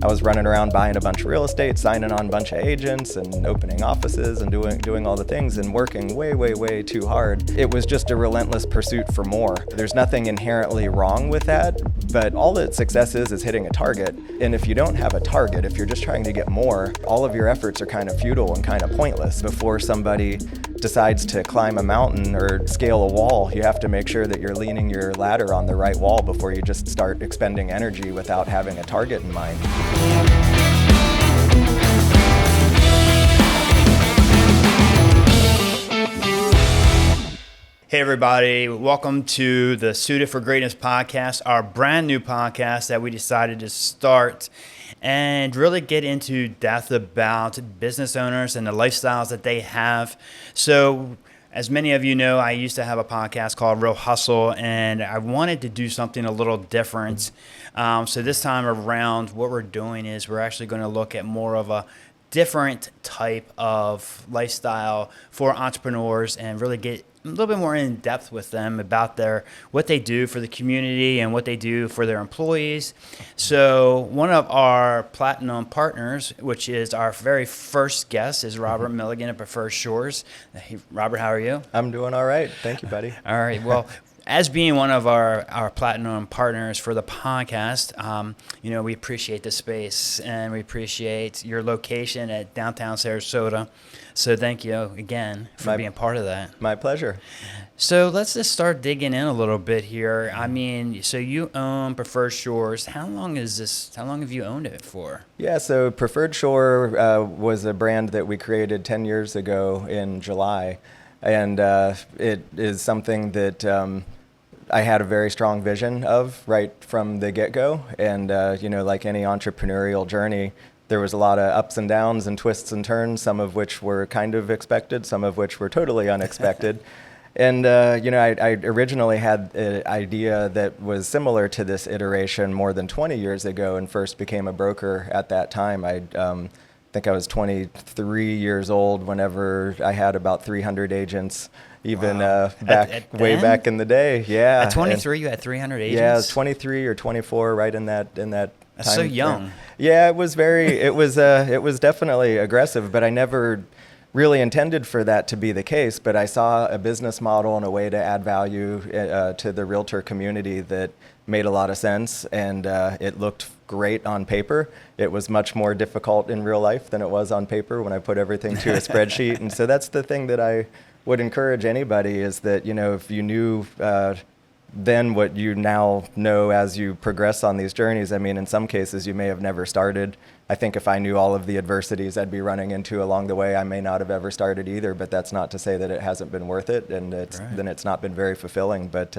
I was running around buying a bunch of real estate, signing on a bunch of agents and opening offices and doing all the things and working way too hard. It was just a relentless pursuit for more. There's nothing inherently wrong with that, but all that success is hitting a target. And if you don't have a target, if you're just trying to get more, all of your efforts are kind of futile and kind of pointless. Before somebody decides to climb a mountain or scale a wall, you have to make sure that you're leaning your ladder on the right wall before you just start expending energy without having a target in mind. Hey everybody, welcome to the Suited for Greatness podcast, our brand new podcast that we decided to start and really get into depth about business owners and the lifestyles that they have. So as many of you know, I used to have a podcast called Real Hustle, and I wanted to do something a little different. So this time around, what we're doing is we're actually going to look at more of a different type of lifestyle for entrepreneurs and really get a little bit more in depth with them about what they do for the community and what they do for their employees. So one of our platinum partners, which is our very first guest, is Robert Milligan at Preferred Shores. Hey, Robert, how are you? I'm doing all right. Thank you, buddy. All right. Well, as being one of our platinum partners for the podcast, we appreciate the space and we appreciate your location at downtown Sarasota. So thank you again for being part of that. My pleasure. So let's just start digging in a little bit here. I mean, so you own Preferred Shores. How long have you owned it for? Yeah, so Preferred Shore was a brand that we created 10 years ago in July. And it is something that I had a very strong vision of right from the get-go. And, like any entrepreneurial journey, there was a lot of ups and downs and twists and turns, some of which were kind of expected, some of which were totally unexpected. And, I originally had an idea that was similar to this iteration more than 20 years ago and first became a broker at that time. I think I was 23 years old whenever I had about 300 agents, even Wow. way back in the day. Yeah. At 23, you had 300 agents? Yeah, 23 or 24, right in that That's so young. Yeah, it was definitely aggressive, but I never really intended for that to be the case. But I saw a business model and a way to add value to the realtor community that made a lot of sense, and it looked great on paper. It was much more difficult in real life than it was on paper when I put everything to a spreadsheet. And so that's the thing that I would encourage anybody is that, if you knew then what you now know as you progress on these journeys. I mean, in some cases, you may have never started. I think if I knew all of the adversities I'd be running into along the way, I may not have ever started either, but that's not to say that it hasn't been worth it, and then it's not been very fulfilling. But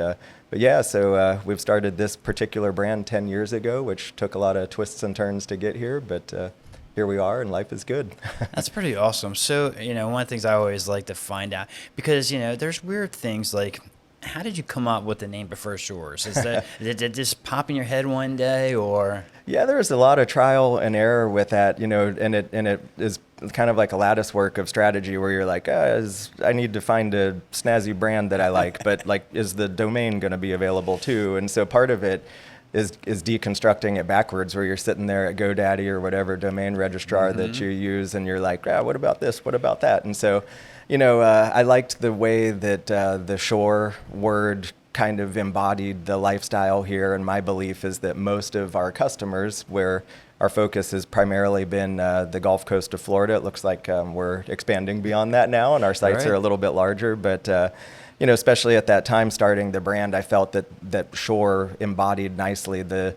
yeah, so we've started this particular brand 10 years ago, which took a lot of twists and turns to get here, but here we are, and life is good. That's pretty awesome. So, one of the things I always like to find out, because, there's weird things like, how did you come up with the name Preferred Shores? Did it just pop in your head one day, or? Yeah, there was a lot of trial and error with that, and it is kind of like a lattice work of strategy where you're like, I need to find a snazzy brand that I like, but like, is the domain going to be available too? And so part of it is deconstructing it backwards, where you're sitting there at GoDaddy or whatever domain registrar that you use, and you're like, what about this? What about that? And so, I liked the way that the shore word kind of embodied the lifestyle here. And my belief is that most of our customers, where our focus has primarily been the Gulf Coast of Florida, it looks like we're expanding beyond that now, and our sites are a little bit larger. But, especially at that time starting the brand, I felt that shore embodied nicely the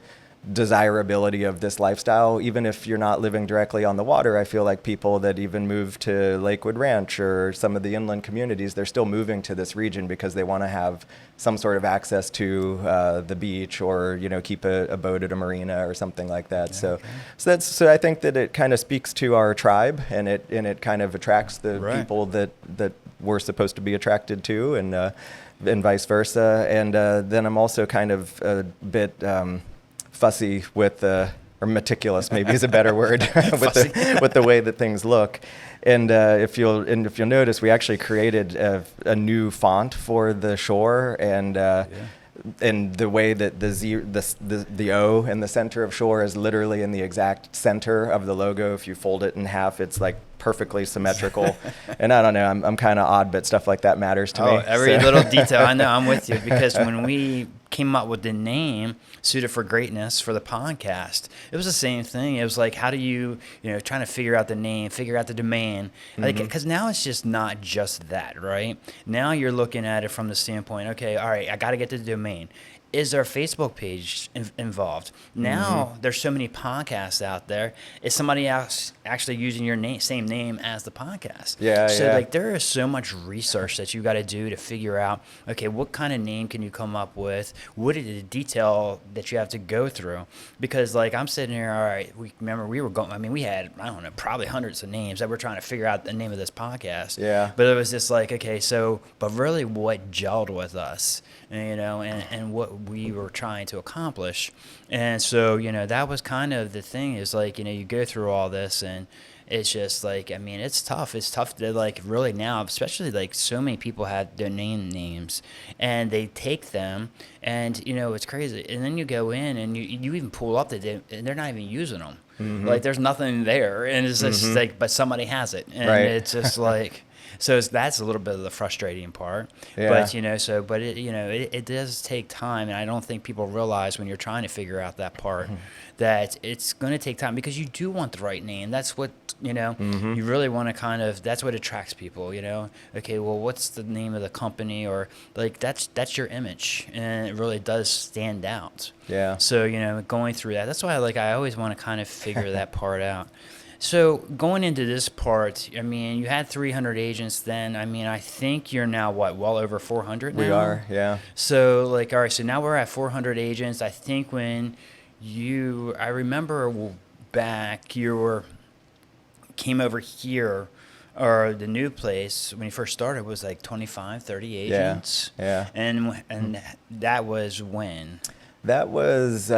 desirability of this lifestyle. Even if you're not living directly on the water, I feel like people that even move to Lakewood Ranch or some of the inland communities, they're still moving to this region because they want to have some sort of access to the beach, or keep a boat at a marina or something like that. Yeah, so I think that it kind of speaks to our tribe, and it kind of attracts the people that we're supposed to be attracted to, and vice versa. And then I'm also kind of a bit fussy with, or meticulous maybe is a better word, with the way that things look. And if you'll notice, we actually created a new font for the shore, and and the way that the O in the center of shore is literally in the exact center of the logo. If you fold it in half, it's like perfectly symmetrical. And I don't know, I'm kind of odd, but stuff like that matters to me. Every little detail. I know, I'm with you, because when we came up with the name Suited for Greatness for the podcast, it was the same thing. It was like, how do you trying to figure out the name, figure out the domain, like, because now it's just not just that, right? Now you're looking at it from the standpoint, okay, all right, I got to get the domain. Is our Facebook page involved? Now there's so many podcasts out there. Is somebody else actually using your same name as the podcast? So like, there is so much research that you got to do to figure out, okay, what kind of name can you come up with? What is the detail that you have to go through? Because like, I'm sitting here, all right, we were going, I mean, we had, I don't know, probably hundreds of names that we're trying to figure out the name of this podcast. But it was just like, okay, so, but really what gelled with us, and what we were trying to accomplish. And so, that was kind of the thing, is like, you go through all this, and it's just like, I mean, it's tough. It's tough to, like, really now, especially like so many people have their names and they take them, and it's crazy. And then you go in and you even pull up and they're not even using them. Like, there's nothing there, and it's just like, but somebody has it, and it's just like, so that's a little bit of the frustrating part. But it does take time, and I don't think people realize when you're trying to figure out that part that it's going to take time, because you do want the right name. That's what you really want to kind of, that's what attracts people. Okay, well, what's the name of the company, or like, that's your image, and it really does stand out. So going through that's why I always want to kind of figure that part out. So going into this part, I mean, you had 300 agents then. I mean, I think you're now, well over 400 now? We are, yeah. So, like, all right, so now we're at 400 agents. I think when I remember back, came over here, or the new place, when you first started, was like 25, 30 agents. And that was when? That was...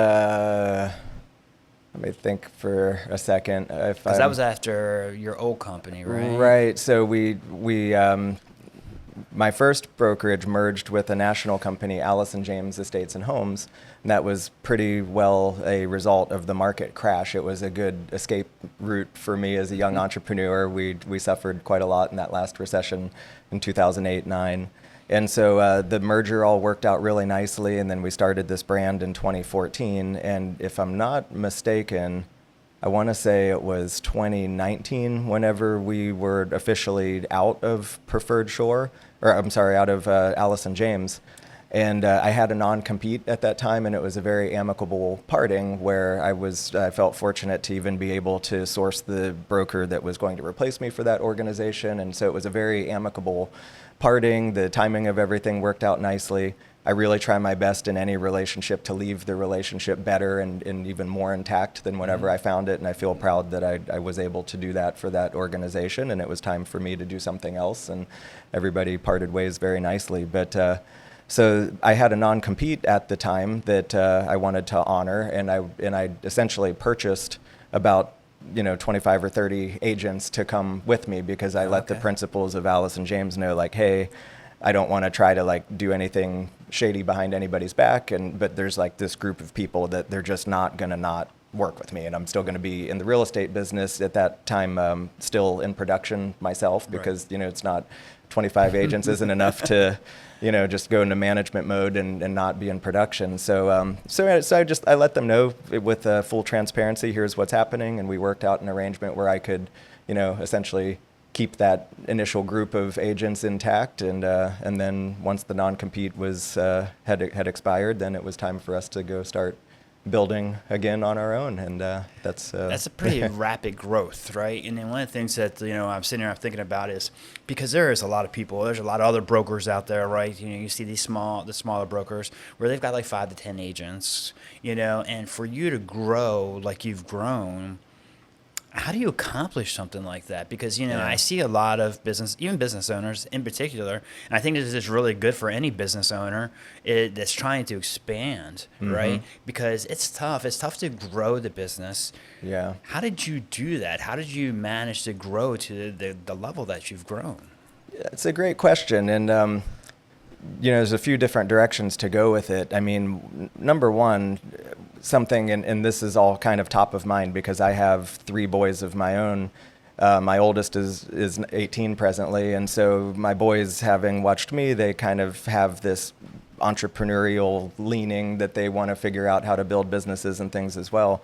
let me think for a second. Because that was after your old company, right? Right. So my first brokerage merged with a national company, Allison James Estates and Homes, and that was pretty well a result of the market crash. It was a good escape route for me as a young entrepreneur. We suffered quite a lot in that last recession in 2008-9. And so the merger all worked out really nicely, and then we started this brand in 2014. And if I'm not mistaken, I want to say it was 2019 whenever we were officially out of Preferred Shore, or I'm sorry, out of Allison James. And I had a non-compete at that time, and it was a very amicable parting where I felt fortunate to even be able to source the broker that was going to replace me for that organization. And so it was a very amicable parting. The timing of everything worked out nicely. I really try my best in any relationship to leave the relationship better and even more intact than whenever I found it. And I feel proud that I was able to do that for that organization. And it was time for me to do something else. And everybody parted ways very nicely. But so I had a non-compete at the time that I wanted to honor. And I essentially purchased about 25 or 30 agents to come with me, because I let the principals of Allison James know, like, hey, I don't want to try to like do anything shady behind anybody's back, but there's like this group of people that they're just not going to not work with me, and I'm still going to be in the real estate business at that time, still in production myself, because it's not 25 agents isn't enough to just go into management mode and not be in production. So I let them know with full transparency, here's what's happening, and we worked out an arrangement where I could essentially keep that initial group of agents intact, and then once the non-compete was had expired, then it was time for us to go start building again on our own, and that's a pretty rapid growth, right? And then one of the things that I'm sitting here, I'm thinking about is, because there is a lot of people, there's a lot of other brokers out there, right? You see the smaller brokers where they've got like 5 to 10 agents, and for you to grow like you've grown, how do you accomplish something like that? Because, I see a lot of even business owners in particular, and I think this is really good for any business owner that's trying to expand, right? Because it's tough. It's tough to grow the business. Yeah. How did you do that? How did you manage to grow to the level that you've grown? It's a great question. And there's a few different directions to go with it. I mean, number one, something, and this is all kind of top of mind because I have 3 boys of my own. My oldest is 18 presently, and so my boys, having watched me, they kind of have this entrepreneurial leaning that they want to figure out how to build businesses and things as well.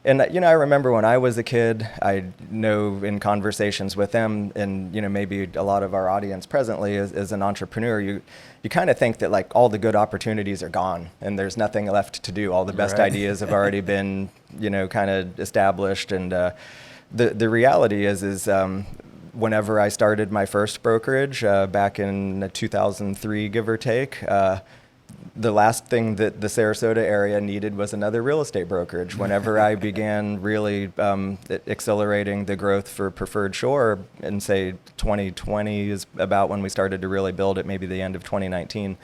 And I remember when I was a kid, I know in conversations with them, and maybe a lot of our audience presently as an entrepreneur, you kind of think that like all the good opportunities are gone and there's nothing left to do. All the best ideas have already been kind of established. And the reality is whenever I started my first brokerage back in 2003, give or take. The last thing that the Sarasota area needed was another real estate brokerage. Whenever I began really accelerating the growth for Preferred Shore, and say 2020 is about when we started to really build it, maybe the end of 2019,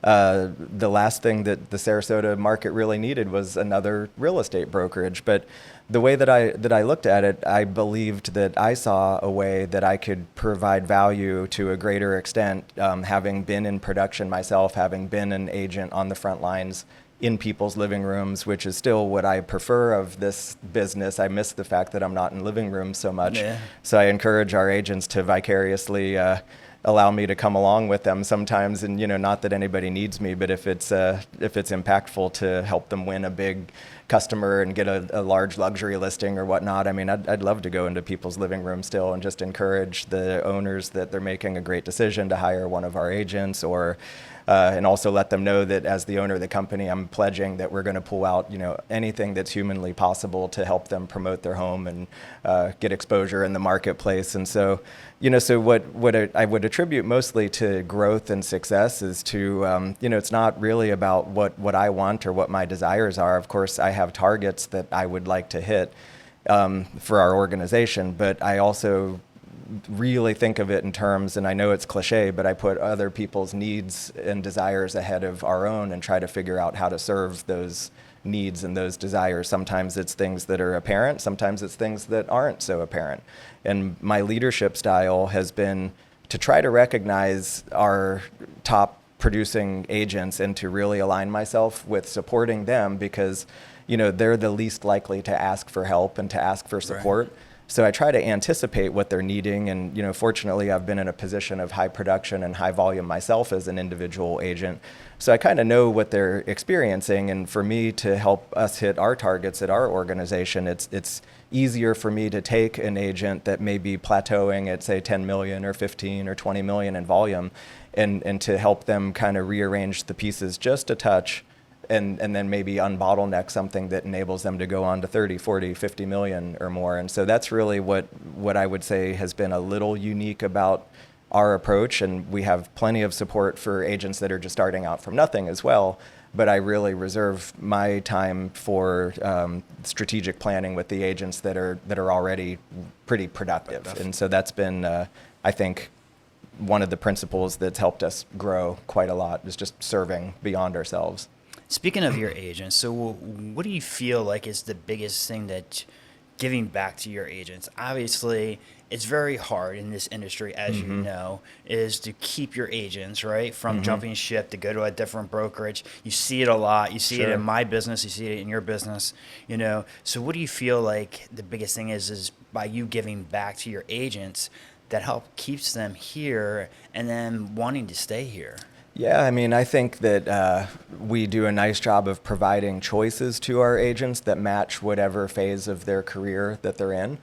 the last thing that the Sarasota market really needed was another real estate brokerage. But the way that I looked at it, I believed that I saw a way that I could provide value to a greater extent, having been in production myself, having been an agent on the front lines in people's living rooms, which is still what I prefer of this business. I miss the fact that I'm not in living rooms so much. Yeah. So I encourage our agents to vicariously allow me to come along with them sometimes, and not that anybody needs me, but if it's impactful to help them win a big customer and get a large luxury listing or whatnot, I mean, I'd love to go into people's living rooms still and just encourage the owners that they're making a great decision to hire one of our agents, or and also let them know that as the owner of the company, I'm pledging that we're going to pull out anything that's humanly possible to help them promote their home and get exposure in the marketplace. And so so what I would attribute mostly to growth and success is to it's not really about what I want or what my desires are. Of course, I have targets that I would like to hit for our organization, but I also really think of it in terms, and I know it's cliche, but I put other people's needs and desires ahead of our own and try to figure out how to serve those needs and those desires. Sometimes it's things that are apparent, sometimes it's things that aren't so apparent. And my leadership style has been to try to recognize our top producing agents and to really align myself with supporting them, because they're the least likely to ask for help and to ask for support. Right. So I try to anticipate what they're needing, and fortunately I've been in a position of high production and high volume myself as an individual agent. So I kind of know what they're experiencing, and for me to help us hit our targets at our organization, it's easier for me to take an agent that may be plateauing at say 10 million or 15 or 20 million in volume and to help them kind of rearrange the pieces just a touch, and then maybe unbottleneck something that enables them to go on to 30, 40, 50 million or more. And so that's really what I would say has been a little unique about our approach. And we have plenty of support for agents that are just starting out from nothing as well. But I really reserve my time for strategic planning with the agents that are already pretty productive. And so that's been, I think, one of the principles that's helped us grow quite a lot, is just serving beyond ourselves. Speaking of your agents, so what do you feel like is the biggest thing that giving back to your agents? Obviously, it's very hard in this industry, as you know, is to keep your agents, right, from jumping ship to go to a different brokerage. You see it a lot. You see it in my business. You see it in your business, So what do you feel like the biggest thing is by you giving back to your agents that help keeps them here and then wanting to stay here? Yeah, I mean, I think that we do a nice job of providing choices to our agents that match whatever phase of their career that they're in.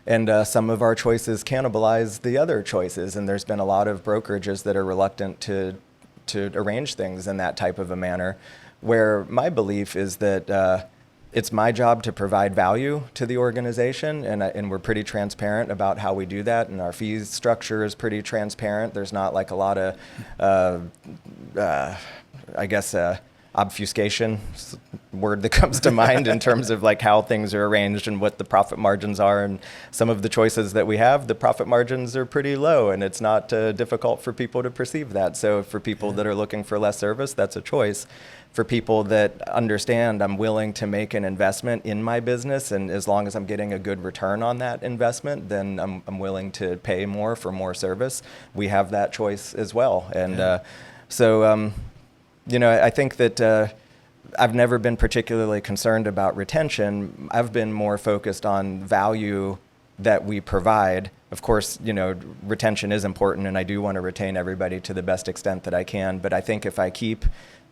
And some of our choices cannibalize the other choices. And there's been a lot of brokerages that are reluctant to arrange things in that type of a manner, where my belief is that it's my job to provide value to the organization, and we're pretty transparent about how we do that, and our fees structure is pretty transparent. There's not like a lot of, obfuscation, word that comes to mind in terms of like how things are arranged and what the profit margins are. And some of the choices that we have, the profit margins are pretty low, and it's not difficult for people to perceive that. So for people that are looking for less service, that's a choice. For people that understand I'm willing to make an investment in my business, and as long as I'm getting a good return on that investment, then I'm willing to pay more for more service. We have that choice as well. And So, I think that I've never been particularly concerned about retention. I've been more focused on value that we provide. Of course, retention is important, and I do want to retain everybody to the best extent that I can. But I think if I keep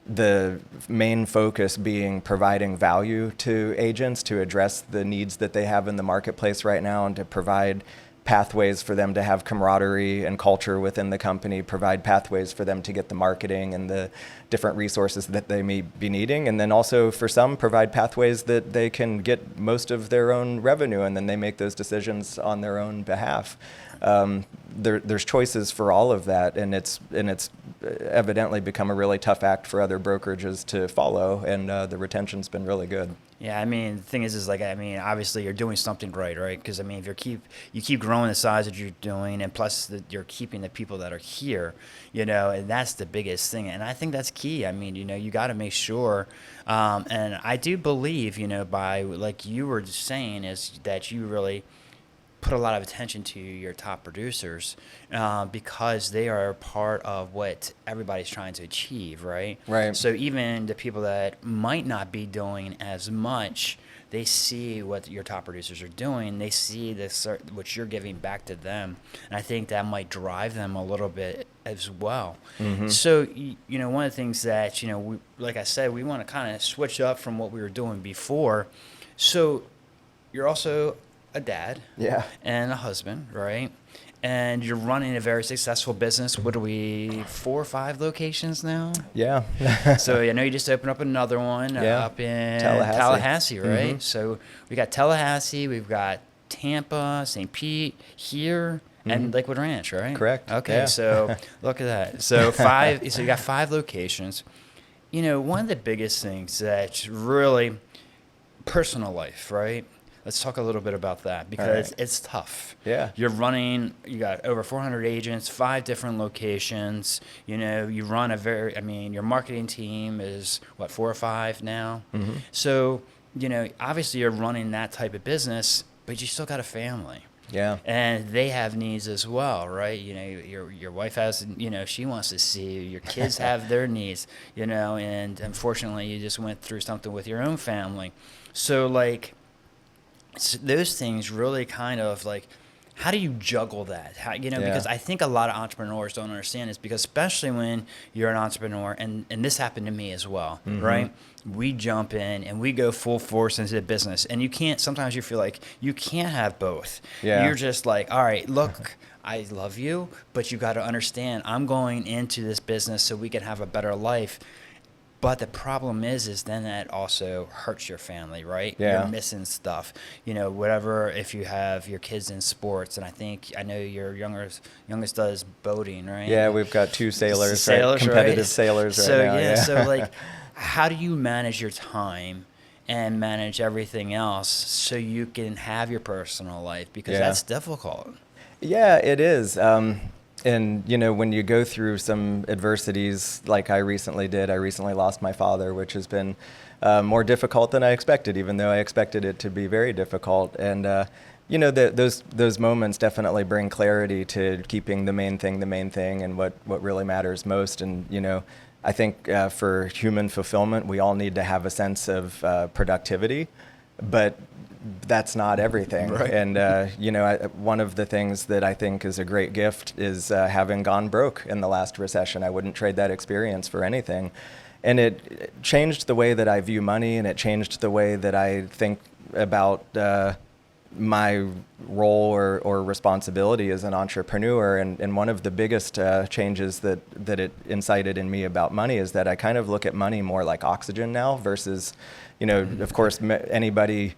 the main focus being providing value to agents to address the needs that they have in the marketplace right now, and to provide pathways for them to have camaraderie and culture within the company, provide pathways for them to get the marketing and the different resources that they may be needing. And then also for some, provide pathways that they can get most of their own revenue, and then they make those decisions on their own behalf. There's choices for all of that, and it's evidently become a really tough act for other brokerages to follow, and the retention's been really good. Yeah, I mean, the thing is like, I mean, obviously you're doing something right? Because I mean, if you keep growing the size that you're doing, and plus you're keeping the people that are here, and that's the biggest thing. And I think that's key. I mean, you got to make sure, and I do believe, by like you were saying, is that you really put a lot of attention to your top producers because they are part of what everybody's trying to achieve, right? Right. So even the people that might not be doing as much, they see what your top producers are doing. They see what you're giving back to them, and I think that might drive them a little bit as well. Mm-hmm. So one of the things that we, like I said, we want to kind of switch up from what we were doing before. So you're also a dad, yeah, and a husband, right? And you're running a very successful business. What are we, 4 or 5 locations now? Yeah. So I know you just opened up another one up in Tallahassee, right? Mm-hmm. So we got Tallahassee, we've got Tampa, St. Pete, here, and Lakewood Ranch, right? Correct. Okay, yeah. So look at that. So so you got 5 locations. One of the biggest things that's really personal life, right? Let's talk a little bit about that, because it's tough. Yeah. You got over 400 agents, 5 different locations. You run your marketing team is, 4 or 5 now? Mm-hmm. So, obviously you're running that type of business, but you still got a family. Yeah. And they have needs as well, right? Your wife has, she wants to see you. Your kids have their needs, and unfortunately you just went through something with your own family. So, those things really kind of how do you juggle that? Because I think a lot of entrepreneurs don't understand this, because especially when you're an entrepreneur, and this happened to me as well, right? We jump in and we go full force into the business, and sometimes you feel like you can't have both. Yeah. You're just like, all right, look, I love you, but you got to understand, I'm going into this business so we can have a better life. But the problem is then that also hurts your family, right? Yeah. You're missing stuff. Whatever, if you have your kids in sports, and I know your youngest does boating, right? Yeah, we've got 2 sailors, right? Competitive sailors right now. So how do you manage your time and manage everything else so you can have your personal life? Because that's difficult. Yeah, it is. And, when you go through some adversities like I recently lost my father, which has been more difficult than I expected, even though I expected it to be very difficult. And, those moments definitely bring clarity to keeping the main thing and what really matters most. And, I think for human fulfillment, we all need to have a sense of productivity, but that's not everything. Right. And, one of the things that I think is a great gift is having gone broke in the last recession. I wouldn't trade that experience for anything. And it changed the way that I view money, and it changed the way that I think about my role or responsibility as an entrepreneur. And one of the biggest changes that it incited in me about money is that I kind of look at money more like oxygen now versus, of course, anybody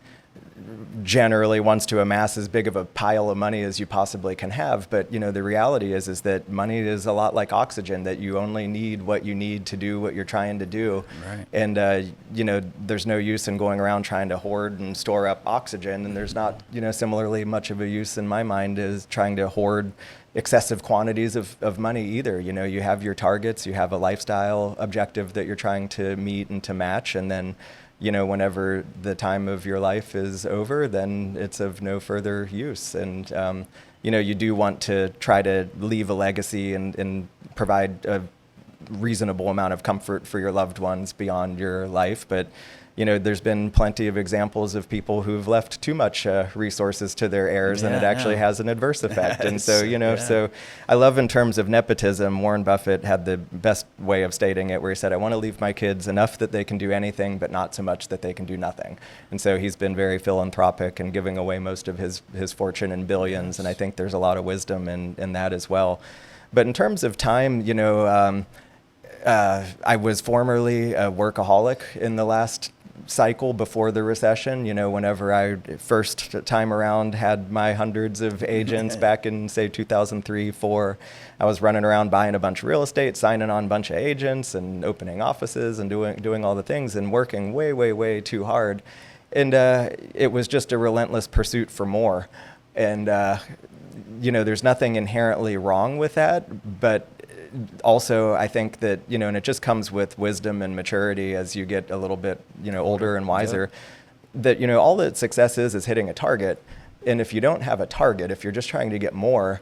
generally wants to amass as big of a pile of money as you possibly can have. But, the reality is that money is a lot like oxygen, that you only need what you need to do what you're trying to do. Right. And, there's no use in going around trying to hoard and store up oxygen. And there's not, similarly much of a use in my mind is trying to hoard excessive quantities of money either. You have your targets, you have a lifestyle objective that you're trying to meet and to match. And then, whenever the time of your life is over, then it's of no further use. And, you do want to try to leave a legacy and provide a reasonable amount of comfort for your loved ones beyond your life. But there's been plenty of examples of people who've left too much resources to their heirs, and it actually has an adverse effect. And so, so I love, in terms of nepotism, Warren Buffett had the best way of stating it, where he said, I want to leave my kids enough that they can do anything, but not so much that they can do nothing. And so he's been very philanthropic and giving away most of his fortune in billions. And I think there's a lot of wisdom in that as well. But in terms of time, I was formerly a workaholic in the last cycle before the recession. Whenever I first time around had my hundreds of agents back in, say, 2003, 4, I was running around buying a bunch of real estate, signing on a bunch of agents and opening offices and doing all the things and working way, way, way too hard. And it was just a relentless pursuit for more. And, there's nothing inherently wrong with that, but also, I think that, and it just comes with wisdom and maturity as you get a little bit, older and wiser, that, all that success is hitting a target. And if you don't have a target, if you're just trying to get more,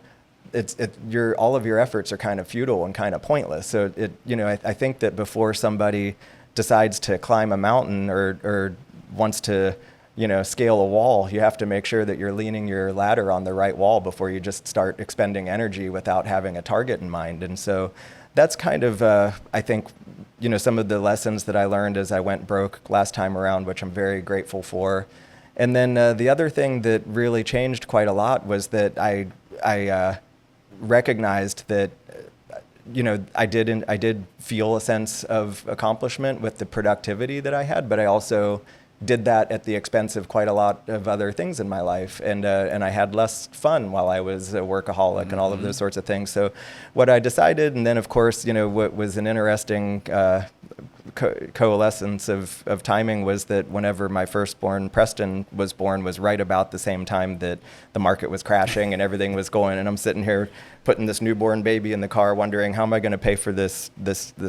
all of your efforts are kind of futile and kind of pointless. So I think that before somebody decides to climb a mountain or wants to, scale a wall, you have to make sure that you're leaning your ladder on the right wall before you just start expending energy without having a target in mind. And so that's kind of, I think, some of the lessons that I learned as I went broke last time around, which I'm very grateful for. And then the other thing that really changed quite a lot was that I recognized that I did feel a sense of accomplishment with the productivity that I had, but I also did that at the expense of quite a lot of other things in my life, and I had less fun while I was a workaholic and all of those sorts of things. So what I decided, and then of course, what was an interesting coalescence of timing was that whenever my firstborn Preston was born was right about the same time that the market was crashing and everything was going, and I'm sitting here putting this newborn baby in the car wondering, how am I going to pay for this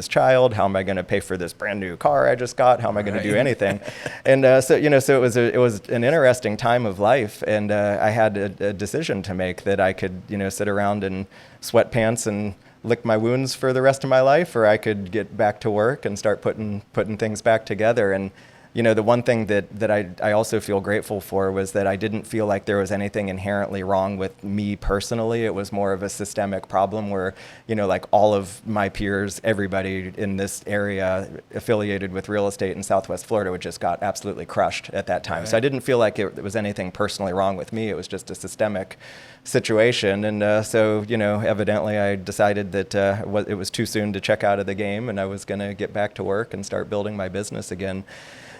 child? How am I going to pay for this brand new car I just got? How am I going to do anything? And so it was an interesting time of life, and I had a decision to make that I could sit around in sweatpants and lick my wounds for the rest of my life, or I could get back to work and start putting things back together. And the one thing that I also feel grateful for was that I didn't feel like there was anything inherently wrong with me personally. It was more of a systemic problem where, like all of my peers, everybody in this area affiliated with real estate in Southwest Florida just got absolutely crushed at that time. Right. So I didn't feel like it was anything personally wrong with me. It was just a systemic situation. And so, evidently I decided that it was too soon to check out of the game, and I was going to get back to work and start building my business again.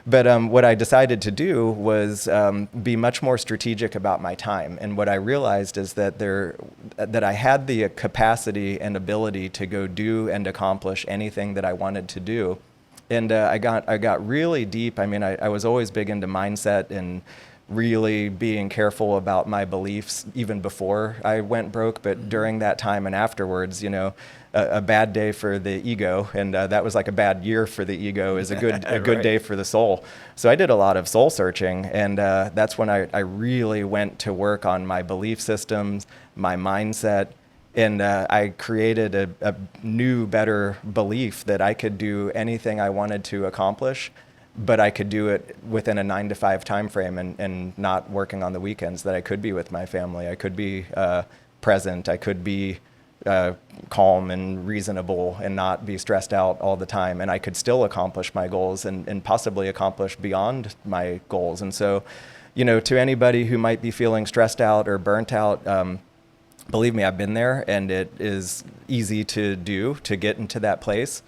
But what I decided to do was be much more strategic about my time. And what I realized is that I had the capacity and ability to go do and accomplish anything that I wanted to do. And I got really deep. I mean, I was always big into mindset and really being careful about my beliefs even before I went broke. But during that time and afterwards, a bad day for the ego, and that was like a bad year for the ego, is a good Right. day for the soul. So I did a lot of soul searching, and that's when I really went to work on my belief systems, my mindset, and I created a new, better belief that I could do anything I wanted to accomplish, but I could do it within a 9-to-5 time frame and not working on the weekends, that I could be with my family. I could be present. I could be calm and reasonable and not be stressed out all the time. And I could still accomplish my goals and possibly accomplish beyond my goals. And so, to anybody who might be feeling stressed out or burnt out, believe me, I've been there, and it is easy to get into that place.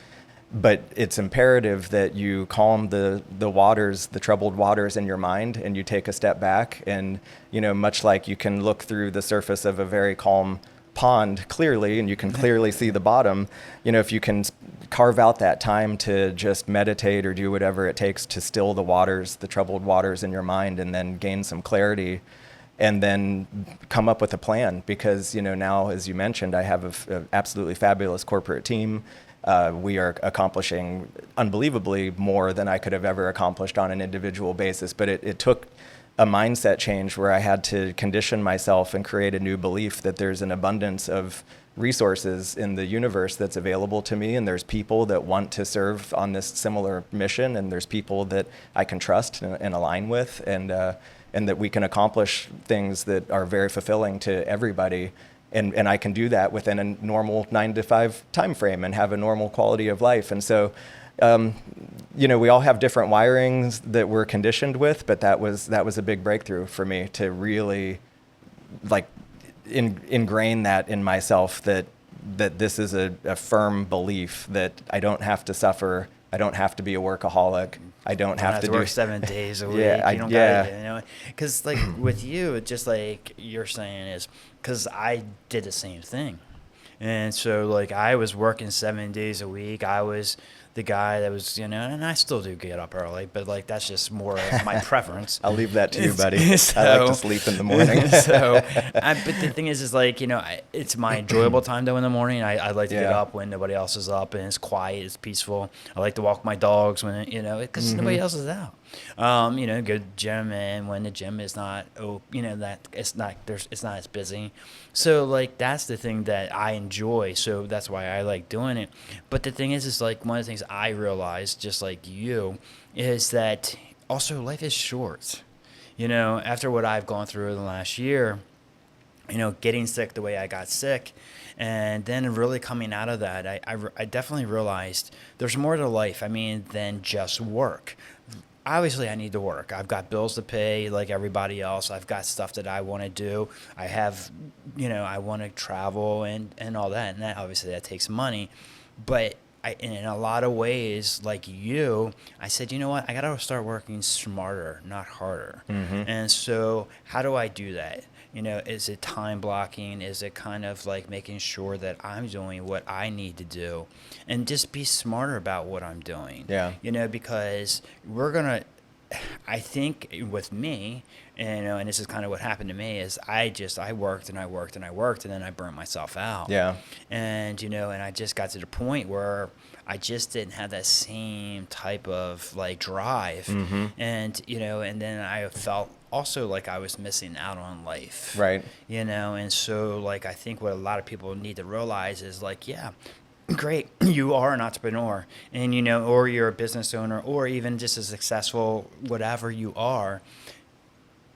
But it's imperative that you calm the waters, the troubled waters in your mind, and you take a step back. And, much like you can look through the surface of a very calm pond clearly, and you can clearly see the bottom, if you can carve out that time to just meditate or do whatever it takes to still the waters, the troubled waters in your mind, and then gain some clarity, and then come up with a plan. Because, now, as you mentioned, I have an absolutely fabulous corporate team. We are accomplishing unbelievably more than I could have ever accomplished on an individual basis. But it took a mindset change where I had to condition myself and create a new belief that there's an abundance of resources in the universe that's available to me, and there's people that want to serve on this similar mission, and there's people that I can trust and align with, and that we can accomplish things that are very fulfilling to everybody. And I can do that within a normal 9-to-5 time frame and have a normal quality of life. And so, we all have different wirings that we're conditioned with, but that was a big breakthrough for me to really ingrain that in myself, that this is a firm belief that I don't have to suffer. I don't have to be a workaholic. I don't have to work 7 days a week. Yeah, you don't gotta, because with you, it's just like you're saying is, because I did the same thing. And so I was working 7 days a week. I was the guy that was, and I still do get up early, but that's just more of my preference. I'll leave that to you, buddy. So, I like to sleep in the morning. But the thing is it's my enjoyable time though in the morning. I like to get up when nobody else is up and it's quiet, it's peaceful. I like to walk my dogs when, because nobody else is out. Go to the gym, and when the gym is not, that it's not as busy. So that's the thing that I enjoy. So that's why I like doing it. But the thing is one of the things I realized, just like you, is that also life is short. After what I've gone through the last year, getting sick the way I got sick, and then really coming out of that, I definitely realized there's more to life, than just work. Obviously, I need to work. I've got bills to pay like everybody else. I've got stuff that I want to do. I have, I want to travel and all that. And that obviously that takes money. But in a lot of ways, like you, I said, you know what? I got to start working smarter, not harder. Mm-hmm. And so how do I do that? Is it time blocking? Is it kind of making sure that I'm doing what I need to do, and just be smarter about what I'm doing? Yeah. Because I think with me, and this is kind of what happened to me, is I worked and I worked and I worked, and then I burnt myself out. Yeah. And, and I just got to the point where I just didn't have that same type of drive. Mm-hmm. And, and then I felt also like I was missing out on life. Right. And so I think what a lot of people need to realize is yeah, great, you are an entrepreneur, and or you're a business owner, or even just a successful whatever you are.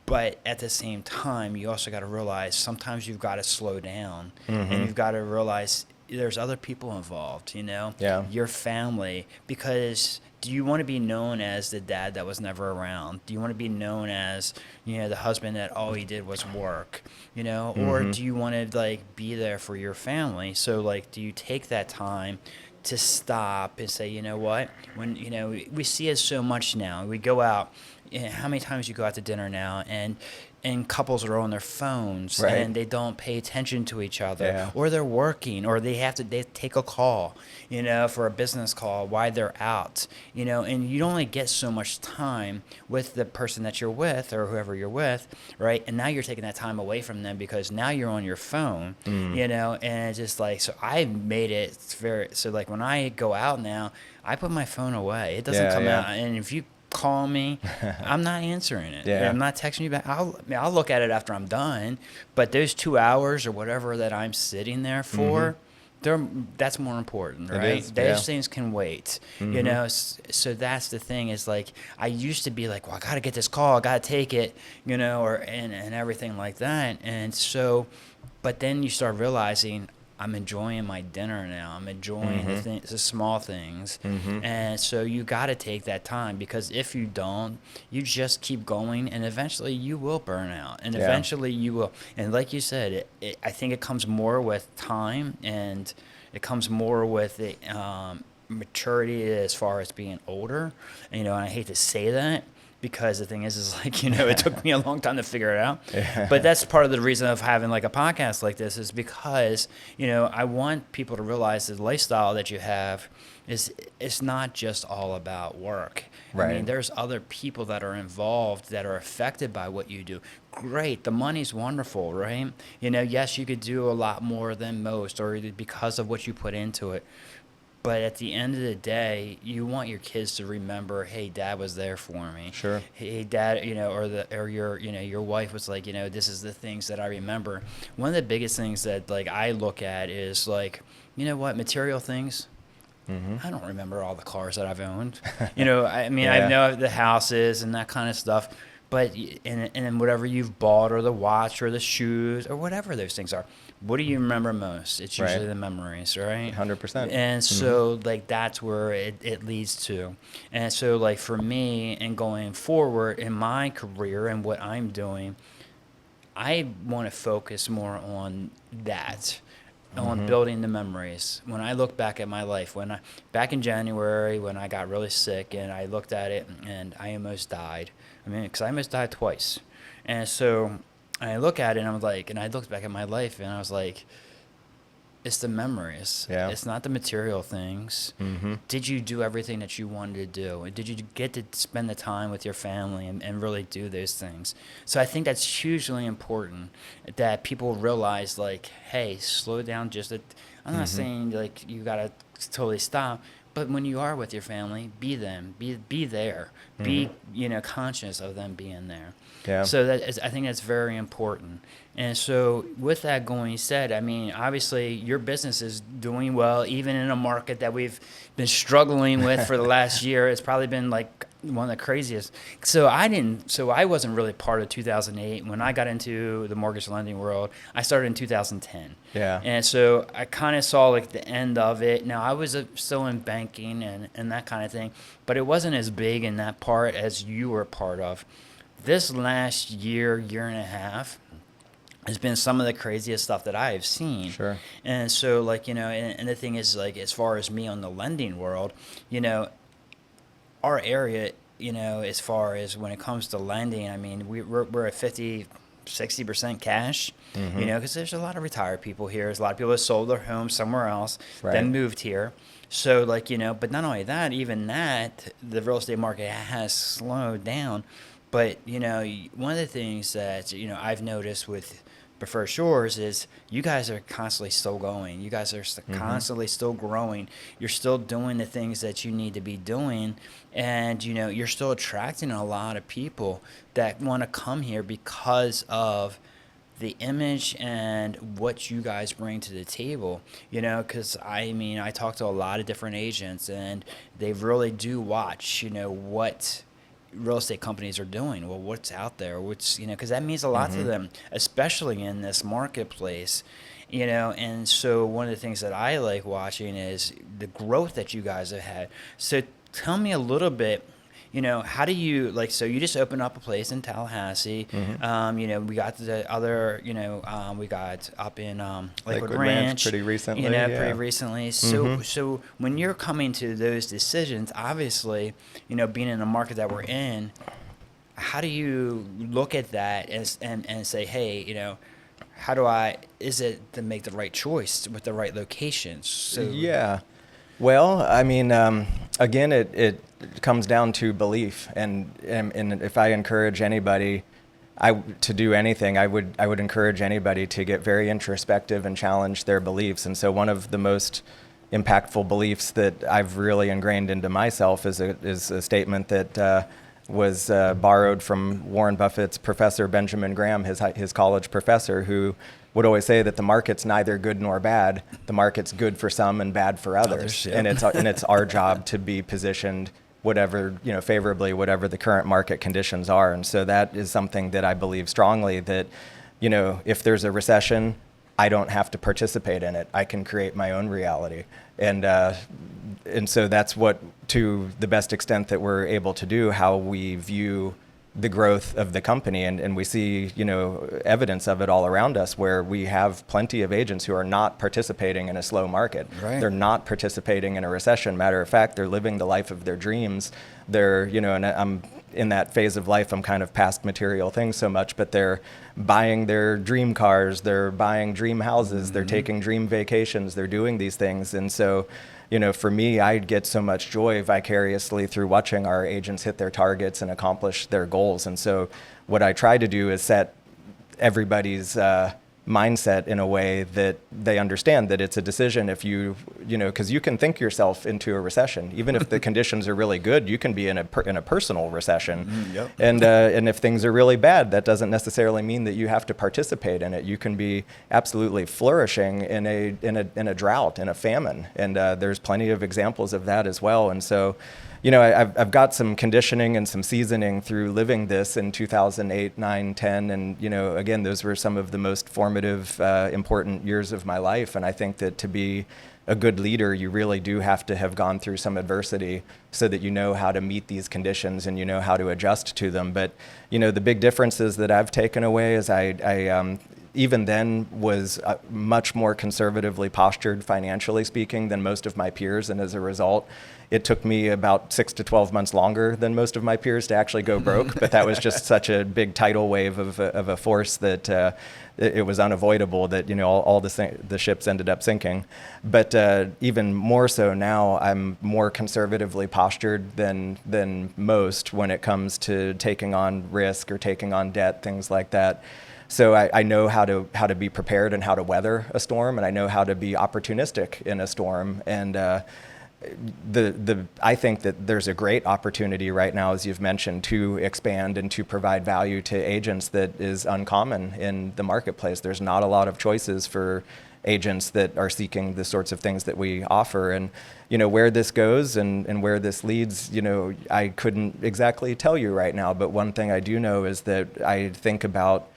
But at the same time, you also got to realize sometimes you've got to slow down, mm-hmm. and you've got to realize there's other people involved, your family, because do you want to be known as the dad that was never around? Do you want to be known as, the husband that all he did was work, mm-hmm. or do you want to be there for your family? So do you take that time to stop and say, you know what, when, we see it so much now, we go out, how many times you go out to dinner now and couples are on their phones, right. and they don't pay attention to each other, yeah. or they're working, or they take a call, for a business call while they're out, and you only get so much time with the person that you're with or whoever you're with, right? And now you're taking that time away from them because now you're on your phone, and it's just so I made it very, so when I go out now, I put my phone away. It doesn't come out, and if you call me, I'm not answering it. Yeah. I'm not texting you back. I'll look at it after I'm done, but those 2 hours or whatever that I'm sitting there for, mm-hmm. That's more important, right? Those things can wait, mm-hmm. So that's the thing is I used to be well, I got to get this call, I got to take it, and everything like that. And so, but then you start realizing I'm enjoying my dinner now. I'm enjoying mm-hmm. the small things. Mm-hmm. And so you got to take that time, because if you don't, you just keep going, and eventually you will burn out, and eventually you will. And like you said, I think it comes more with time, and it comes more with maturity as far as being older. And I hate to say that, because the thing is it took me a long time to figure it out. Yeah. But that's part of the reason of having a podcast like this, is because, I want people to realize the lifestyle that you have it's not just all about work. Right. There's other people that are involved that are affected by what you do. Great. The money's wonderful, right? Yes, you could do a lot more than most, or because of what you put into it. But at the end of the day, you want your kids to remember, hey, dad was there for me. Sure. Hey, dad, or your, your wife was like, this is the things that I remember. One of the biggest things that like I look at is like, material things. I don't remember all the cars that I've owned. I mean, I know the houses and that kind of stuff. But and whatever you've bought, or the watch, or the shoes, or whatever those things are, what do you remember most? It's usually the memories, right? 100%. And so like that's where it leads to. And so like for me, and going forward in my career and what I'm doing, I want to focus more on that. On building the memories. When I look back at my life, back in January when I got really sick and I looked at it and I almost died. I mean, because I almost died twice. And so I look at it and I was like, and I looked back at my life and I was like, it's the memories. Yeah. It's not the material things. Did you do everything that you wanted to do? Did you get to spend the time with your family and really do those things? So I think that's hugely important that people realize, like, hey, slow down I'm not saying, like, you got to totally stop. But when you are with your family, be them. Be there. Be, conscious of them being there. Yeah. So I think that's very important. And so with that going said, I mean, obviously your business is doing well, even in a market that we've been struggling with for the last year. It's probably been like one of the craziest. So I wasn't really part of 2008. When I got into the mortgage lending world, I started in 2010. Yeah. And so I kind of saw like the end of it. Now I was still in banking and that kind of thing, but it wasn't as big in that part as you were part of. This last year and a half has been some of the craziest stuff that I have seen. Sure. And so like, and the thing is, like, as far as me on the lending world, our area, as far as when it comes to lending, I mean, we're at 50-60% cash, because there's a lot of retired people here. There's a lot of people that sold their homes somewhere else, then moved here. So like, but not only that, even that, the real estate market has slowed down. But, one of the things that, I've noticed with Preferred Shores is you guys are constantly still going. You guys are constantly still growing. You're still doing the things that you need to be doing. And, you're still attracting a lot of people that want to come here because of the image and what you guys bring to the table, because I talk to a lot of different agents and they really do watch, what real estate companies are doing. Well, what's out there, because that means a lot to them, especially in this marketplace, and so one of the things that I like watching is the growth that you guys have had. So tell me a little bit, how do you, like, so you just opened up a place in Tallahassee. We got the other, we got up in Lakewood Ranch pretty recently. Pretty recently. So when you're coming to those decisions, obviously, being in the market that we're in, how do you look at that and say, hey, is it to make the right choice with the right locations? So yeah. Well, I mean, again, it comes down to belief, and if I encourage anybody to do anything, I would encourage anybody to get very introspective and challenge their beliefs. And so one of the most impactful beliefs that I've really ingrained into myself is a statement that was borrowed from Warren Buffett's professor Benjamin Graham, his college professor, who would always say that the market's neither good nor bad. The market's good for some and bad for others. And it's our job to be positioned favorably, whatever the current market conditions are. And so that is something that I believe strongly, that, if there's a recession, I don't have to participate in it. I can create my own reality. And so that's what, to the best extent that we're able to do, how we view the growth of the company, and we see, evidence of it all around us, where we have plenty of agents who are not participating in a slow market. Right. They're not participating in a recession. Matter of fact, they're living the life of their dreams. They're, and I'm in that phase of life, I'm kind of past material things so much, but they're buying their dream cars, they're buying dream houses, they're taking dream vacations, they're doing these things. And so, for me, I get so much joy vicariously through watching our agents hit their targets and accomplish their goals. And so what I try to do is set everybody's mindset in a way that they understand that it's a decision. If because you can think yourself into a recession, even if the conditions are really good, you can be in a personal recession. Yep. And if things are really bad, that doesn't necessarily mean that you have to participate in it. You can be absolutely flourishing in a drought, in a famine, and there's plenty of examples of that as well. And so, I've got some conditioning and some seasoning through living this in 2008, 9, 10. And, again, those were some of the most formative, important years of my life. And I think that to be a good leader, you really do have to have gone through some adversity so that you know how to meet these conditions and you know how to adjust to them. But, the big differences that I've taken away is I even then was much more conservatively postured, financially speaking, than most of my peers. And as a result, it took me about 6 to 12 months longer than most of my peers to actually go broke. But that was just such a big tidal wave of a force that it was unavoidable that, all the ships ended up sinking. But even more so now, I'm more conservatively postured than most when it comes to taking on risk or taking on debt, things like that. So I know how to be prepared and how to weather a storm, and I know how to be opportunistic in a storm. And I think that there's a great opportunity right now, as you've mentioned, to expand and to provide value to agents that is uncommon in the marketplace. There's not a lot of choices for agents that are seeking the sorts of things that we offer. And where this goes and where this leads, I couldn't exactly tell you right now. But one thing I do know is that I think about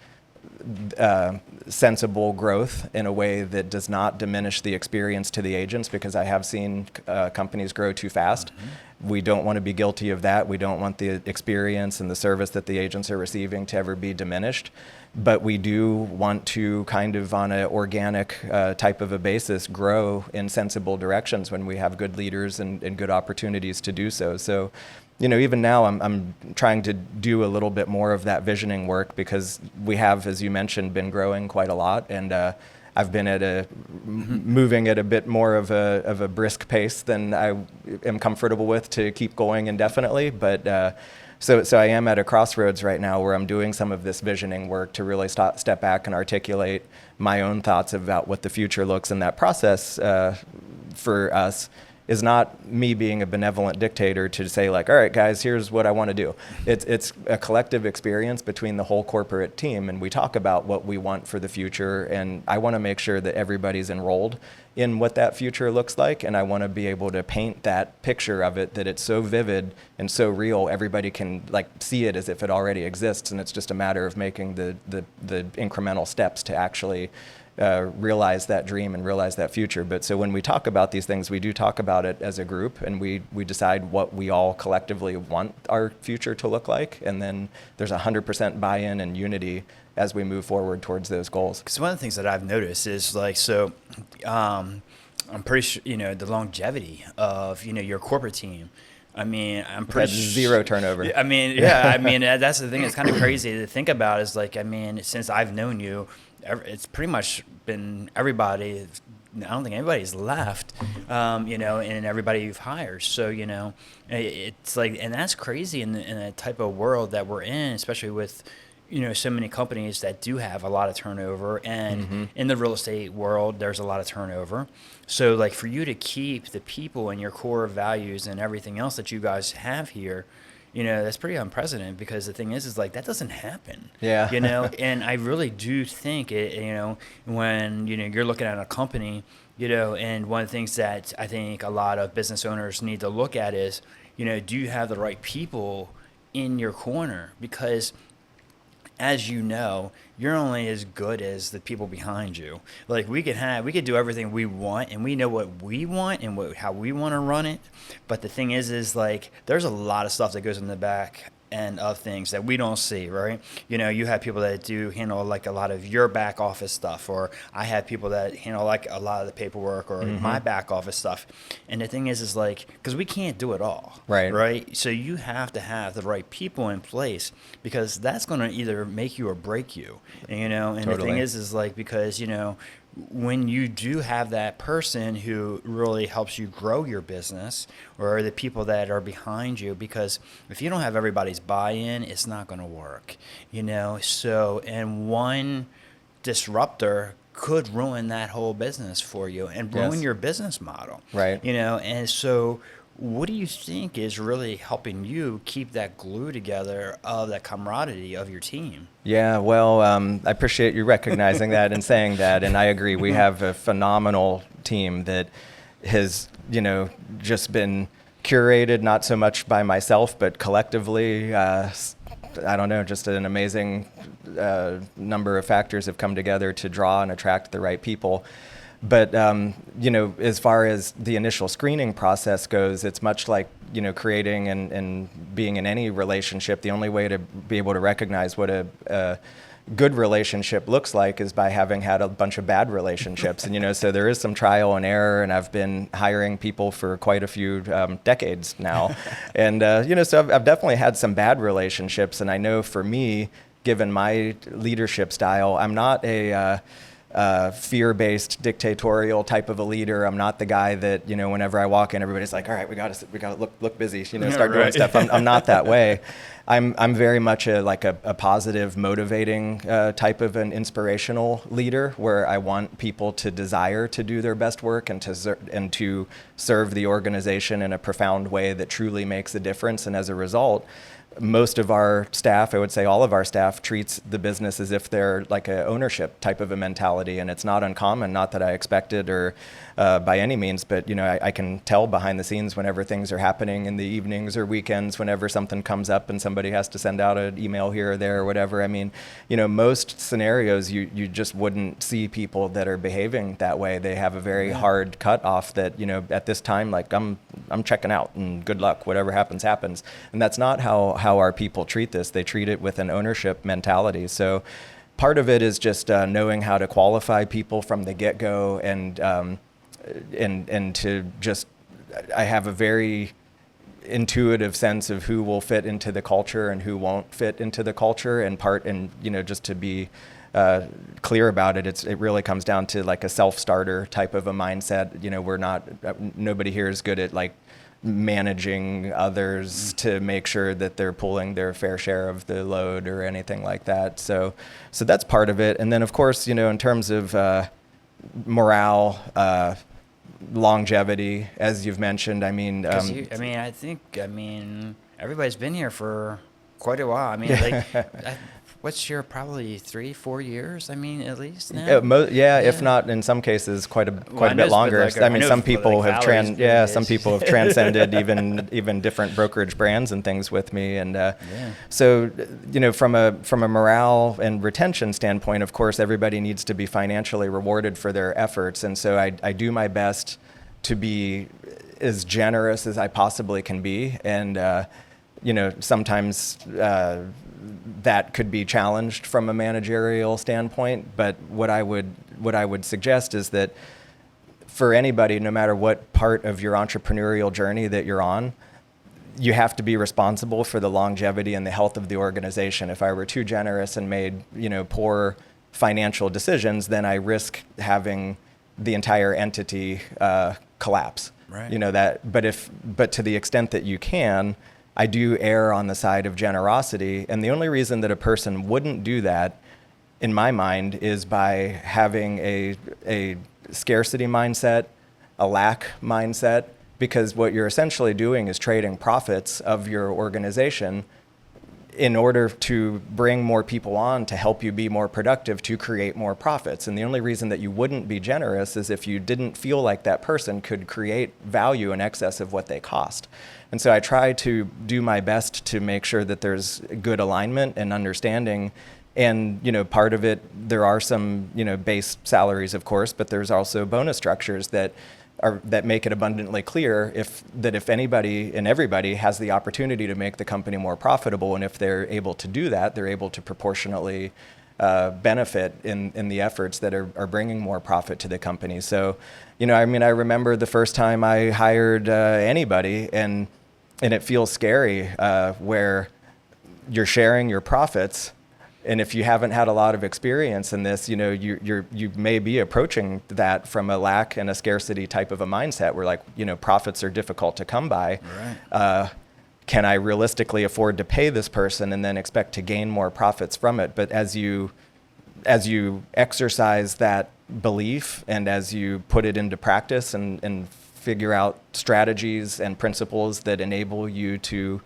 sensible growth in a way that does not diminish the experience to the agents, because I have seen companies grow too fast. Mm-hmm. We don't want to be guilty of that. We don't want the experience and the service that the agents are receiving to ever be diminished. But we do want to kind of on an organic type of a basis grow in sensible directions when we have good leaders and good opportunities to do so. So, even now I'm trying to do a little bit more of that visioning work, because we have, as you mentioned, been growing quite a lot. And I've been moving at a bit more of a brisk pace than I am comfortable with to keep going indefinitely. But so I am at a crossroads right now where I'm doing some of this visioning work to really step back and articulate my own thoughts about what the future looks. And that process for us is not me being a benevolent dictator to say like, all right, guys, here's what I want to do. It's a collective experience between the whole corporate team, and we talk about what we want for the future. And I want to make sure that everybody's enrolled in what that future looks like. And I want to be able to paint that picture of it, that it's so vivid and so real, everybody can like see it as if it already exists. And it's just a matter of making the incremental steps to actually realize that dream and realize that future. But so when we talk about these things, we do talk about it as a group, and we decide what we all collectively want our future to look like. And then there's 100% buy-in and unity as we move forward towards those goals. Because one of the things that I've noticed is I'm pretty sure, the longevity of, your corporate team. I mean, I'm pretty zero turnover. I mean, yeah, I mean, that's the thing that's kind of crazy to think about is since I've known you, it's pretty much been everybody. I don't think anybody's left, and everybody you've hired. So, it's like, and that's crazy in the type of world that we're in, especially with, so many companies that do have a lot of turnover, and in the real estate world, there's a lot of turnover. So like for you to keep the people and your core values and everything else that you guys have here, that's pretty unprecedented, because the thing is like that doesn't happen. Yeah. And I really do think it, when, you're looking at a company, and one of the things that I think a lot of business owners need to look at is, do you have the right people in your corner? Because as you know, you're only as good as the people behind you. Like we could do everything we want, and we know what we want and how we want to run it. But the thing is like there's a lot of stuff that goes in the back end of things that we don't see, right? You have people that do handle like a lot of your back office stuff, or I have people that handle like a lot of the paperwork or my back office stuff. And the thing is like, because we can't do it all, right? So you have to have the right people in place, because that's going to either make you or break you, and Totally. The thing is like, because when you do have that person who really helps you grow your business, or the people that are behind you, because if you don't have everybody's buy-in, it's not going to work, So, and one disruptor could ruin that whole business for you and ruin Yes. your business model. Right. And so what do you think is really helping you keep that glue together of that camaraderie of your team? Yeah, well, I appreciate you recognizing that and saying that, and I agree. We have a phenomenal team that has, just been curated, not so much by myself, but collectively. I don't know, just an amazing number of factors have come together to draw and attract the right people. But, as far as the initial screening process goes, it's much like, creating and being in any relationship. The only way to be able to recognize what a good relationship looks like is by having had a bunch of bad relationships. And, so there is some trial and error, and I've been hiring people for quite a few decades now. And, so I've definitely had some bad relationships. And I know for me, given my leadership style, I'm not a fear-based dictatorial type of a leader. I'm not the guy that, whenever I walk in, everybody's like, all right, we got to look busy, start doing stuff. I'm not that way. I'm very much a positive, motivating type of an inspirational leader, where I want people to desire to do their best work and to serve the organization in a profound way that truly makes a difference. And as a result, most of our staff, I would say all of our staff, treats the business as if they're like a ownership type of a mentality. And it's not uncommon, not that I expected or by any means, but I can tell behind the scenes whenever things are happening in the evenings or weekends, whenever something comes up and somebody has to send out an email here or there or whatever. I mean, most scenarios you just wouldn't see people that are behaving that way. They have a very hard cutoff that, at this time, like I'm checking out and good luck, whatever happens, happens. And that's not how our people treat this. They treat it with an ownership mentality. So part of it is just knowing how to qualify people from the get-go, and to just, I have a very intuitive sense of who will fit into the culture and who won't fit into the culture. And just to be clear about it, it really comes down to like a self-starter type of a mindset. Nobody here is good at like managing others to make sure that they're pulling their fair share of the load or anything like that. So that's part of it. And then of course, in terms of morale, longevity, as you've mentioned, I mean, I think everybody's been here for quite a while. I mean, what's your probably 3-4 years? I mean, at least now. If not in some cases quite a bit longer. Some people have transcended even different brokerage brands and things with me. And so from a morale and retention standpoint, of course, everybody needs to be financially rewarded for their efforts. And so I do my best to be as generous as I possibly can be. And sometimes that could be challenged from a managerial standpoint. But what I would suggest is that for anybody, no matter what part of your entrepreneurial journey that you're on, you have to be responsible for the longevity and the health of the organization. If I were too generous and made poor financial decisions, then I risk having the entire entity collapse. Right. But to the extent that you can, I do err on the side of generosity. And the only reason that a person wouldn't do that, in my mind, is by having a scarcity mindset, a lack mindset, because what you're essentially doing is trading profits of your organization in order to bring more people on to help you be more productive, to create more profits. And the only reason that you wouldn't be generous is if you didn't feel like that person could create value in excess of what they cost. And so I try to do my best to make sure that there's good alignment and understanding. And, part of it, there are some, base salaries, of course, but there's also bonus structures that make it abundantly clear if anybody and everybody has the opportunity to make the company more profitable. And if they're able to do that, they're able to proportionately benefit in the efforts that are bringing more profit to the company. So, I remember the first time I hired anybody, and it feels scary where you're sharing your profits. And if you haven't had a lot of experience in this, you may be approaching that from a lack and a scarcity type of a mindset where profits are difficult to come by. Right. Can I realistically afford to pay this person and then expect to gain more profits from it? But as you as you exercise that belief and as you put it into practice and figure out strategies and principles that enable you to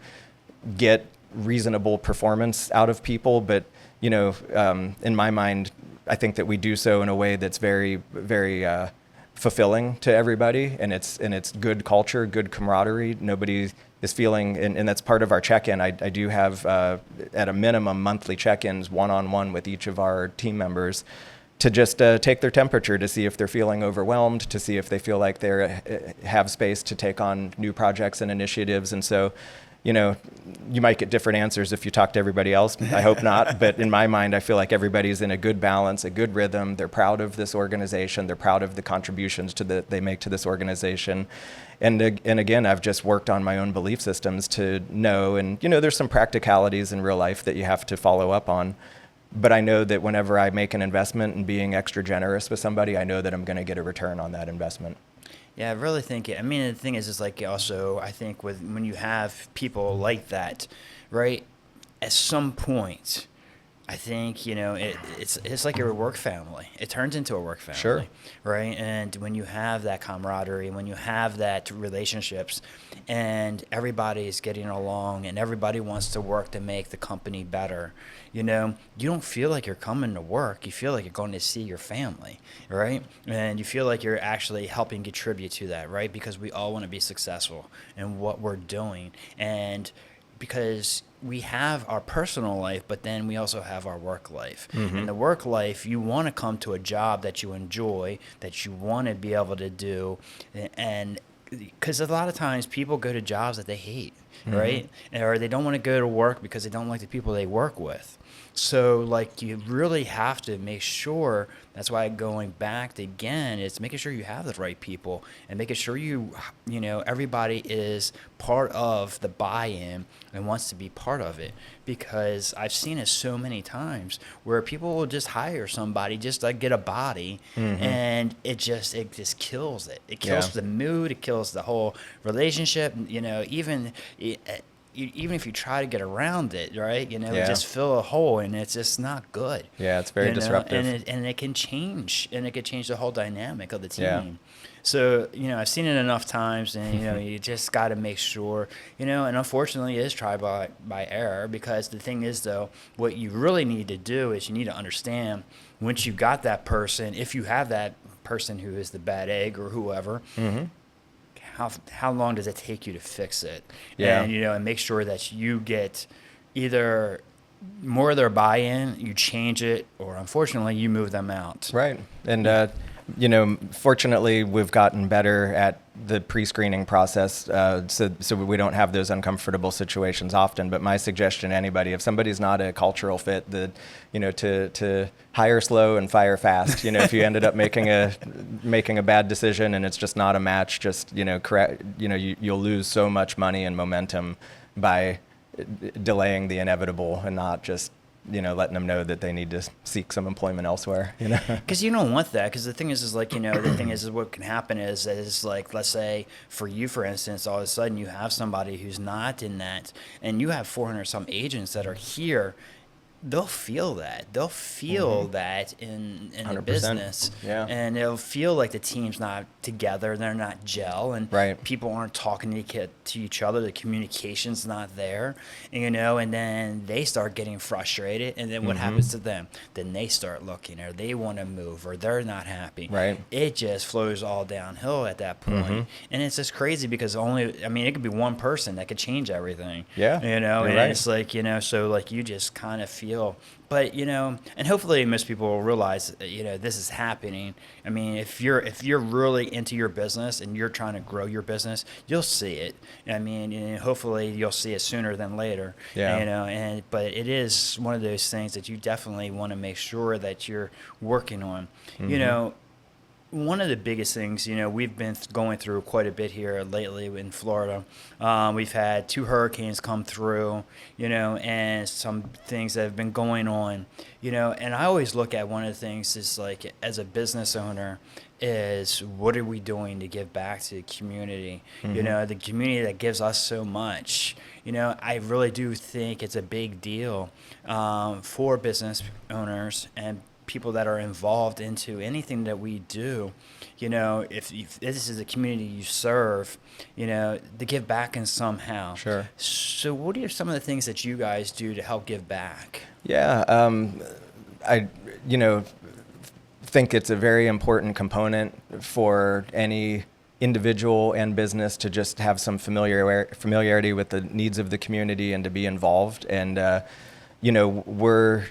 get reasonable performance out of people, but in my mind, I think that we do so in a way that's very, very fulfilling to everybody, and it's good culture, good camaraderie. Nobody is feeling, and that's part of our check-in. I do have at a minimum monthly check-ins one-on-one with each of our team members to just take their temperature to see if they're feeling overwhelmed, to see if they feel like they have space to take on new projects and initiatives. And so, you might get different answers if you talk to everybody else. I hope not. But in my mind, I feel like everybody's in a good balance, a good rhythm. They're proud of this organization. They're proud of the contributions they make to this organization. And again, I've just worked on my own belief systems to know. And, there's some practicalities in real life that you have to follow up on. But I know that whenever I make an investment and being extra generous with somebody, I know that I'm going to get a return on that investment. Yeah, I really think it. I mean, the thing is like also, I think when you have people like that, right, at some point, I think, it's like your work family. It turns into a work family. Sure. Right? And when you have that camaraderie, when you have that relationships, and everybody is getting along and everybody wants to work to make the company better, you don't feel like you're coming to work. You feel like you're going to see your family, right? And you feel like you're actually helping contribute to that, right? Because we all want to be successful in what we're doing. And because we have our personal life, but then we also have our work life. Mm-hmm. In the work life, you want to come to a job that you enjoy, that you want to be able to do. And because a lot of times people go to jobs that they hate, mm-hmm. right? Or they don't want to go to work because they don't like the people they work with. So, you really have to make sure, that's why going back to, again, it's making sure you have the right people and making sure everybody is part of the buy-in and wants to be part of it. Because I've seen it so many times where people will just hire somebody just to get a body, mm-hmm. and it just kills it. It kills the mood. It kills the whole relationship. Even if you try to get around it, right? It just fill a hole, and it's just not good. Yeah, it's very disruptive. And it can change, the whole dynamic of the team. Yeah. So, I've seen it enough times, and, you just got to make sure, and unfortunately it is trial by error, because the thing is, though, what you really need to do is you need to understand, once you got that person, if you have that person who is the bad egg or whoever, mm-hmm. How long does it take you to fix it? Yeah. And, and make sure that you get either more of their buy-in, you change it, or unfortunately you move them out. Right. And, fortunately we've gotten better at the pre-screening process, so we don't have those uncomfortable situations often. But my suggestion to anybody, if somebody's not a cultural fit, to hire slow and fire fast. If you ended up making a bad decision and it's just not a match, just correct. You'll lose so much money and momentum by delaying the inevitable and not just letting them know that they need to seek some employment elsewhere, Because you don't want that. Because the thing is the thing is what can happen is let's say for you, for instance, all of a sudden you have somebody who's not in that, and you have 400 some agents that are here. They'll feel that. They'll feel mm-hmm. that in the business. Yeah. And they'll feel like the team's not together. They're not gel. And right. people aren't talking to each other. The communication's not there. And then they start getting frustrated. And then what mm-hmm. happens to them? Then they start looking, or they want to move, or they're not happy. Right. It just flows all downhill at that point. Mm-hmm. And it's just crazy because it could be one person that could change everything. Yeah. And right. it's so you just kind of feel. But and hopefully most people will realize this is happening. I mean, if you're really into your business and you're trying to grow your business, you'll see it. I mean, hopefully you'll see it sooner than later. Yeah. But it is one of those things that you definitely want to make sure that you're working on. Mm-hmm. One of the biggest things, we've been going through quite a bit here lately in Florida. We've had 2 hurricanes come through, and some things that have been going on, and I always look at one of the things is as a business owner is what are we doing to give back to the community, mm-hmm. The community that gives us so much. I really do think it's a big deal for business owners and people that are involved into anything that we do, if this is a community you serve, to give back in somehow. Sure. So what are some of the things that you guys do to help give back? Yeah, I, think it's a very important component for any individual and business to just have some familiarity with the needs of the community and to be involved. And we're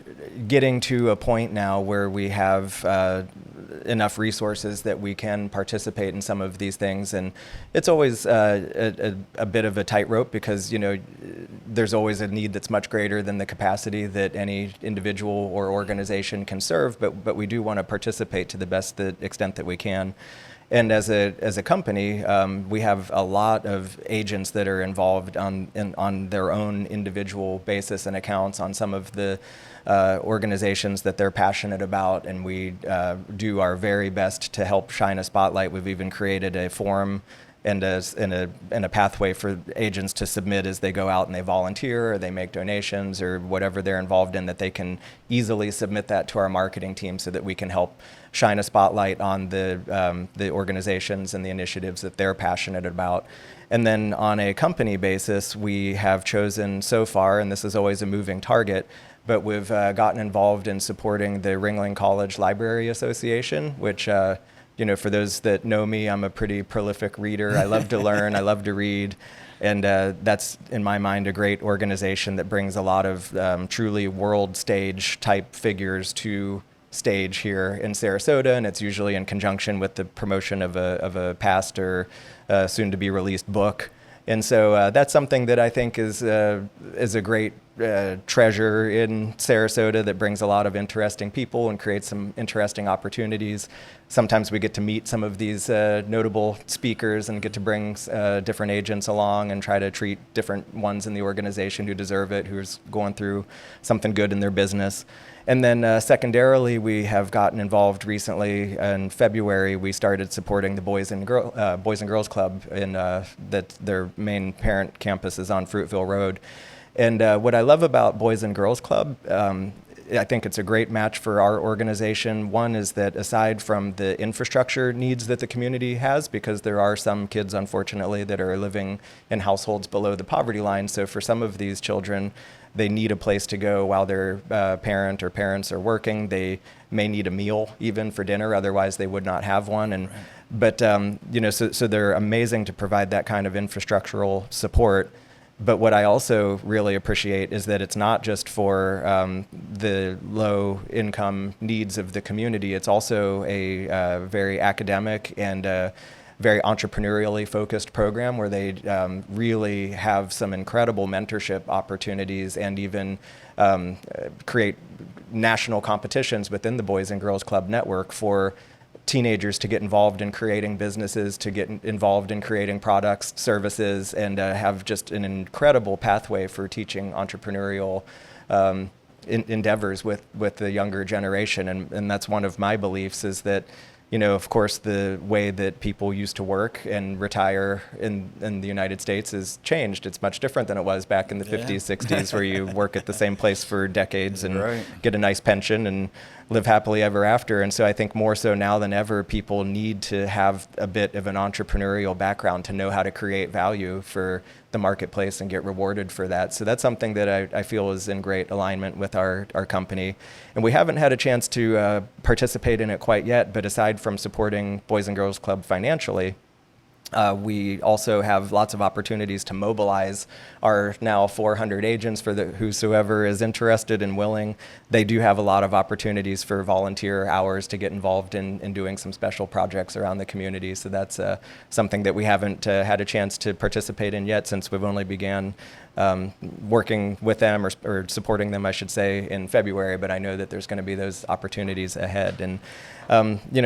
getting to a point now where we have enough resources that we can participate in some of these things. And it's always a bit of a tightrope because, there's always a need that's much greater than the capacity that any individual or organization can serve. But we do want to participate to the best extent that we can. And as a company, we have a lot of agents that are involved on their own individual basis and accounts on some of the organizations that they're passionate about, and we do our very best to help shine a spotlight. We've even created a forum and a pathway for agents to submit as they go out and they volunteer or they make donations or whatever they're involved in, that they can easily submit that to our marketing team so that we can help shine a spotlight on the organizations and the initiatives that they're passionate about. And then on a company basis, we have chosen so far, and this is always a moving target, but we've gotten involved in supporting the Ringling College Library Association, which for those that know me, I'm a pretty prolific reader. I love to learn. I love to read. And that's, in my mind, a great organization that brings a lot of truly world stage type figures to stage here in Sarasota. And it's usually in conjunction with the promotion of a past or soon to be released book. And so that's something that I think is a great treasure in Sarasota that brings a lot of interesting people and creates some interesting opportunities. Sometimes we get to meet some of these notable speakers and get to bring different agents along and try to treat different ones in the organization who deserve it, who's going through something good in their business. And then secondarily, we have gotten involved recently. In February, we started supporting the Boys and Girls Club in that their main parent campus is on Fruitville Road. And what I love about Boys and Girls Club, I think it's a great match for our organization. One is that aside from the infrastructure needs that the community has, because there are some kids, unfortunately, that are living in households below the poverty line. So for some of these children, they need a place to go while their parent or parents are working. They may need a meal even for dinner, otherwise they would not have one. And right. But so they're amazing to provide that kind of infrastructural support. But what I also really appreciate is that it's not just for the low income needs of the community. It's also a very academic and very entrepreneurially focused program where they really have some incredible mentorship opportunities and even create national competitions within the Boys and Girls Club network for teenagers to get involved in creating businesses, to get involved in creating products, services, and have just an incredible pathway for teaching entrepreneurial endeavors with the younger generation. And that's one of my beliefs is that, of course, the way that people used to work and retire in the United States has changed. It's much different than it was back in the 50s, 60s, where you work at the same place for decades and right. get a nice pension and live happily ever after. And so I think more so now than ever, people need to have a bit of an entrepreneurial background to know how to create value for the marketplace and get rewarded for that. So that's something that I feel is in great alignment with our company. And we haven't had a chance to participate in it quite yet, but aside from supporting Boys and Girls Club financially, we also have lots of opportunities to mobilize our now 400 agents for whosoever is interested and willing. They do have a lot of opportunities for volunteer hours to get involved in doing some special projects around the community. So that's something that we haven't had a chance to participate in yet since we've only began working with them or supporting them, I should say, in February. But I know that there's going to be those opportunities ahead. And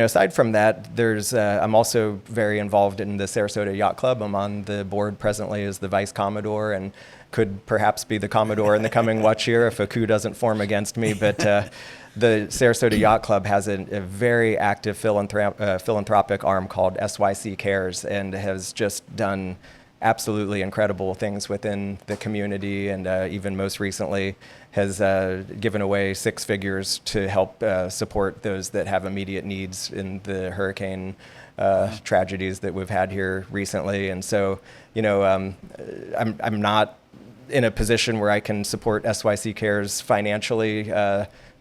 aside from that, I'm also very involved in the Sarasota Yacht Club. I'm on the board presently as the Vice Commodore and could perhaps be the Commodore in the coming watch year if a coup doesn't form against me. But the Sarasota Yacht Club has a very active philanthropic arm called SYC Cares and has just done absolutely incredible things within the community, and even most recently has given away 6 figures to help support those that have immediate needs in the hurricane tragedies that we've had here recently. And so, I'm not in a position where I can support SYC Cares financially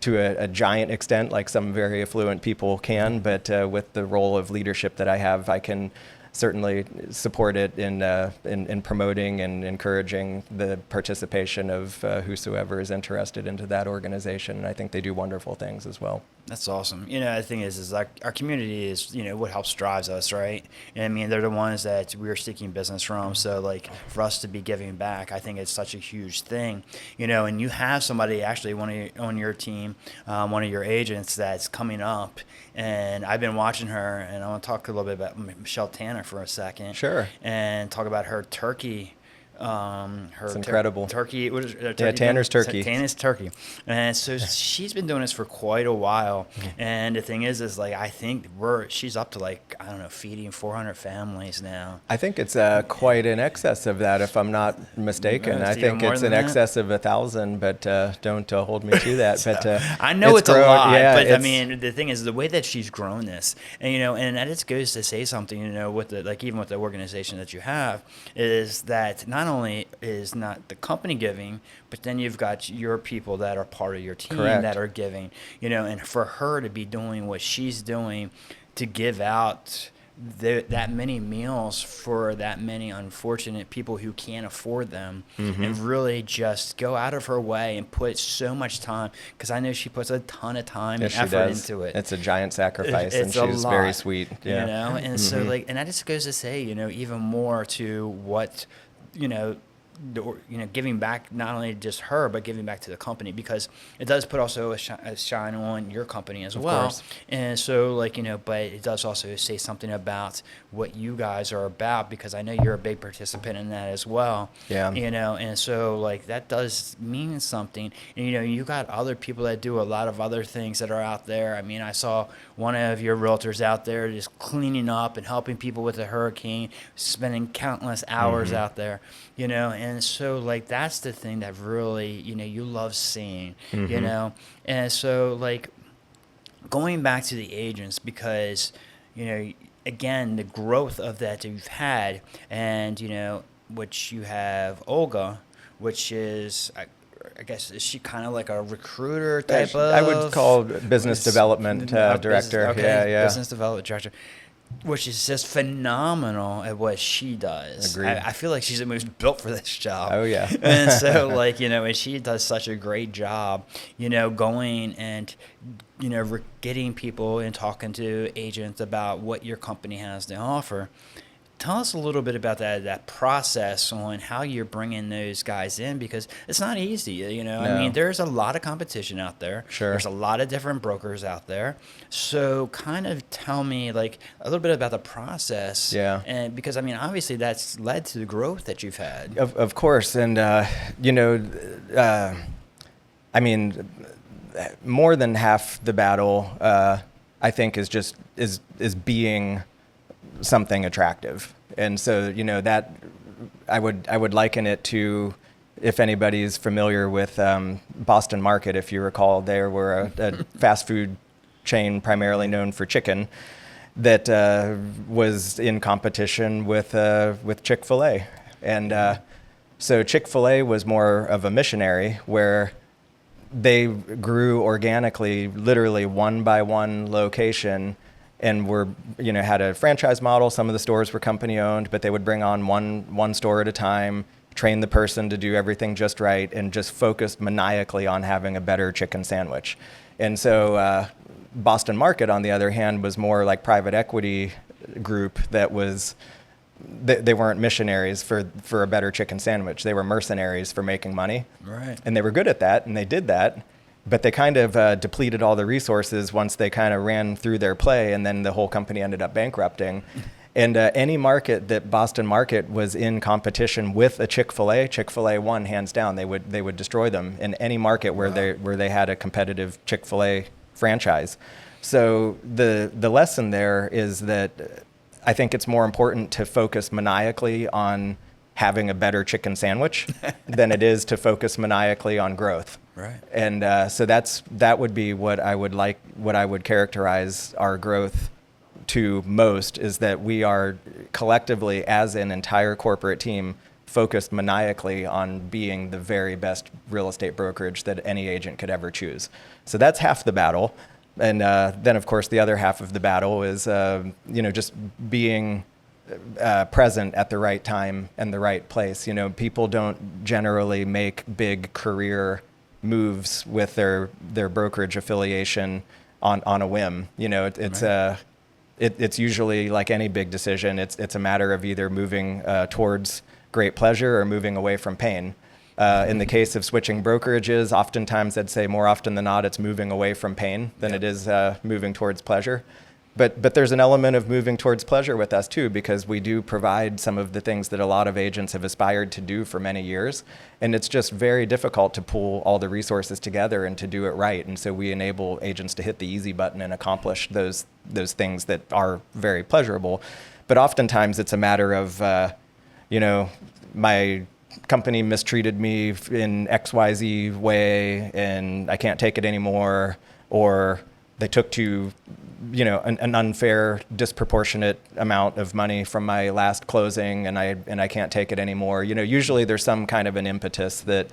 to a giant extent, like some very affluent people can, but with the role of leadership that I have, I can certainly support it in promoting and encouraging the participation of whosoever is interested into that organization. And I think they do wonderful things as well. That's awesome. The thing is like our community is, what helps drives us, right? And I mean, they're the ones that we're seeking business from. So like for us to be giving back, I think it's such a huge thing, and you have somebody actually on your team, one of your agents that's coming up, and I've been watching her, and I want to talk a little bit about Michelle Tanner for a second. Sure. And talk about her turkey. It's incredible. Turkey. What is turkey? Yeah, Tanner's Turkey. Tanner's Turkey. And so she's been doing this for quite a while. And the thing is like I think she's up to like, I don't know, feeding 400 families now. I think it's quite in excess of that, if I'm not mistaken. I think it's in excess of 1,000, but don't hold me to that. So, but I know it's a lot, but I it's, mean, the thing is the way that she's grown this, and and that just goes to say something, with the even with the organization that you have, is that not only is not the company giving, but then you've got your people that are part of your team Correct. that are giving, and for her to be doing what she's doing, to give out that many meals for that many unfortunate people who can't afford them, and really just go out of her way and put so much time, because I know she puts a ton of time and effort into it. It's a giant sacrifice, it's and she's very sweet. Yeah. And so like, and that just goes to say, even more to what, giving back, not only just her, but giving back to the company, because it does put also a shine on your company as well. Course. And so like, but it does also say something about what you guys are about, because I know you're a big participant in that as well. Yeah. And so like that does mean something. And you got other people that do a lot of other things that are out there. I mean, I saw one of your realtors out there just cleaning up and helping people with the hurricane, spending countless hours out there, and so like that's the thing that really, you love seeing, and so like going back to the agents, because, again, the growth of that you've had, and, which you have Olga, which is, I guess, is she kind of like a recruiter type of? I would call business development director. Business development director, which is just phenomenal at what she does. Agreed. I feel like she's almost built for this job. Oh, yeah. And so, like, and she does such a great job, going and, getting people and talking to agents about what your company has to offer. Tell us a little bit about that process on how you're bringing those guys in, because it's not easy, No. I mean, there's a lot of competition out there. Sure. There's a lot of different brokers out there. So kind of tell me like a little bit about the process. Yeah. And because, I mean, obviously that's led to the growth that you've had. Of course. And, I mean, more than half the battle, I think is being something attractive. And so, that I would liken it to, if anybody's familiar with Boston Market, if you recall, they were a fast food chain primarily known for chicken that was in competition with Chick-fil-A. And so Chick-fil-A was more of a missionary, where they grew organically, literally one by one location, and had a franchise model. Some of the stores were company owned, but they would bring on one store at a time, train the person to do everything just right, and just focused maniacally on having a better chicken sandwich. And so Boston Market, on the other hand, was more like private equity group that was, they weren't missionaries for a better chicken sandwich. They were mercenaries for making money. Right. And they were good at that, and they did that. But they kind of depleted all the resources once they kind of ran through their play, and then the whole company ended up bankrupting. And any market that Boston Market was in competition with a Chick-fil-A, Chick-fil-A won hands down. They would destroy them in any market where they had a competitive Chick-fil-A franchise. So the lesson there is that I think it's more important to focus maniacally on having a better chicken sandwich than it is to focus maniacally on growth. Right. And so that would be what I would characterize our growth to most, is that we are collectively, as an entire corporate team, focused maniacally on being the very best real estate brokerage that any agent could ever choose. So that's half the battle. And then, of course, the other half of the battle is, just being present at the right time and the right place. People don't generally make big career moves with their brokerage affiliation on a whim. It's usually like any big decision. It's a matter of either moving towards great pleasure or moving away from pain. In the case of switching brokerages, oftentimes I'd say more often than not, it's moving away from pain than it is moving towards pleasure. But there's an element of moving towards pleasure with us too, because we do provide some of the things that a lot of agents have aspired to do for many years. And it's just very difficult to pull all the resources together and to do it right. And so we enable agents to hit the easy button and accomplish those things that are very pleasurable. But oftentimes it's a matter of, my company mistreated me in XYZ way and I can't take it anymore, or they took to an unfair, disproportionate amount of money from my last closing, and I can't take it anymore. Usually there's some kind of an impetus that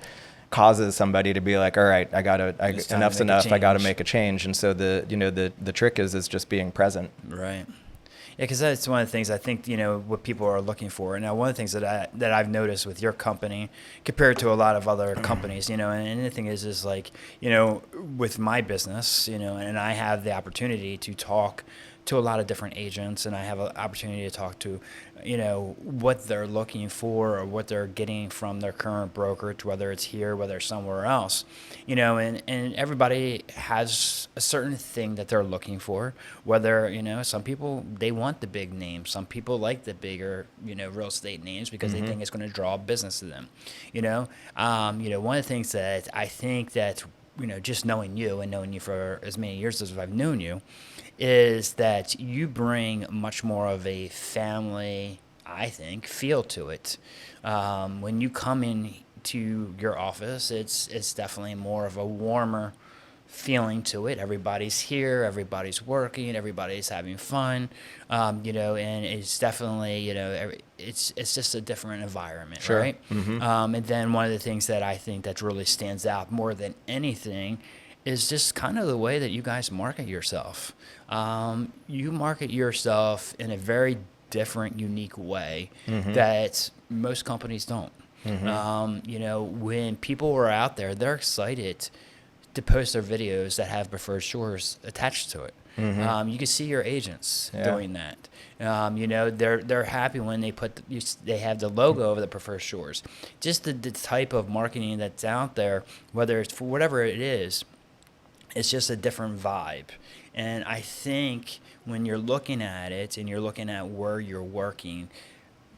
causes somebody to be like, all right, enough's enough. I got to make a change. And so the trick is just being present. Right. Yeah, because that's one of the things I think, what people are looking for. Now, one of the things that I've noticed with your company compared to a lot of other companies, and the thing is like, with my business, and I have the opportunity to talk to a lot of different agents, and I have an opportunity to talk to, what they're looking for or what they're getting from their current brokerage, whether it's here, whether it's somewhere else, and everybody has a certain thing that they're looking for, whether, some people, they want the big names. Some people like the bigger, real estate names because they think it's going to draw business to them, one of the things that I think that, just knowing you and knowing you for as many years as I've known you, is that you bring much more of a family, I think, feel to it. When you come in to your office, it's definitely more of a warmer feeling to it. Everybody's here, everybody's working, everybody's having fun, and it's definitely, it's just a different environment, Sure. right? And then one of the things that I think that really stands out more than anything is just kind of the way that you guys market yourself. You market yourself in a very different, unique way that most companies don't. When people are out there, they're excited to post their videos that have preferred shores attached to it. You can see your agents doing that. They're happy when they they have the logo of the preferred shores. Just the type of marketing that's out there, whether it's for whatever it is, it's just a different vibe. And I think when you're looking at it and you're looking at where you're working,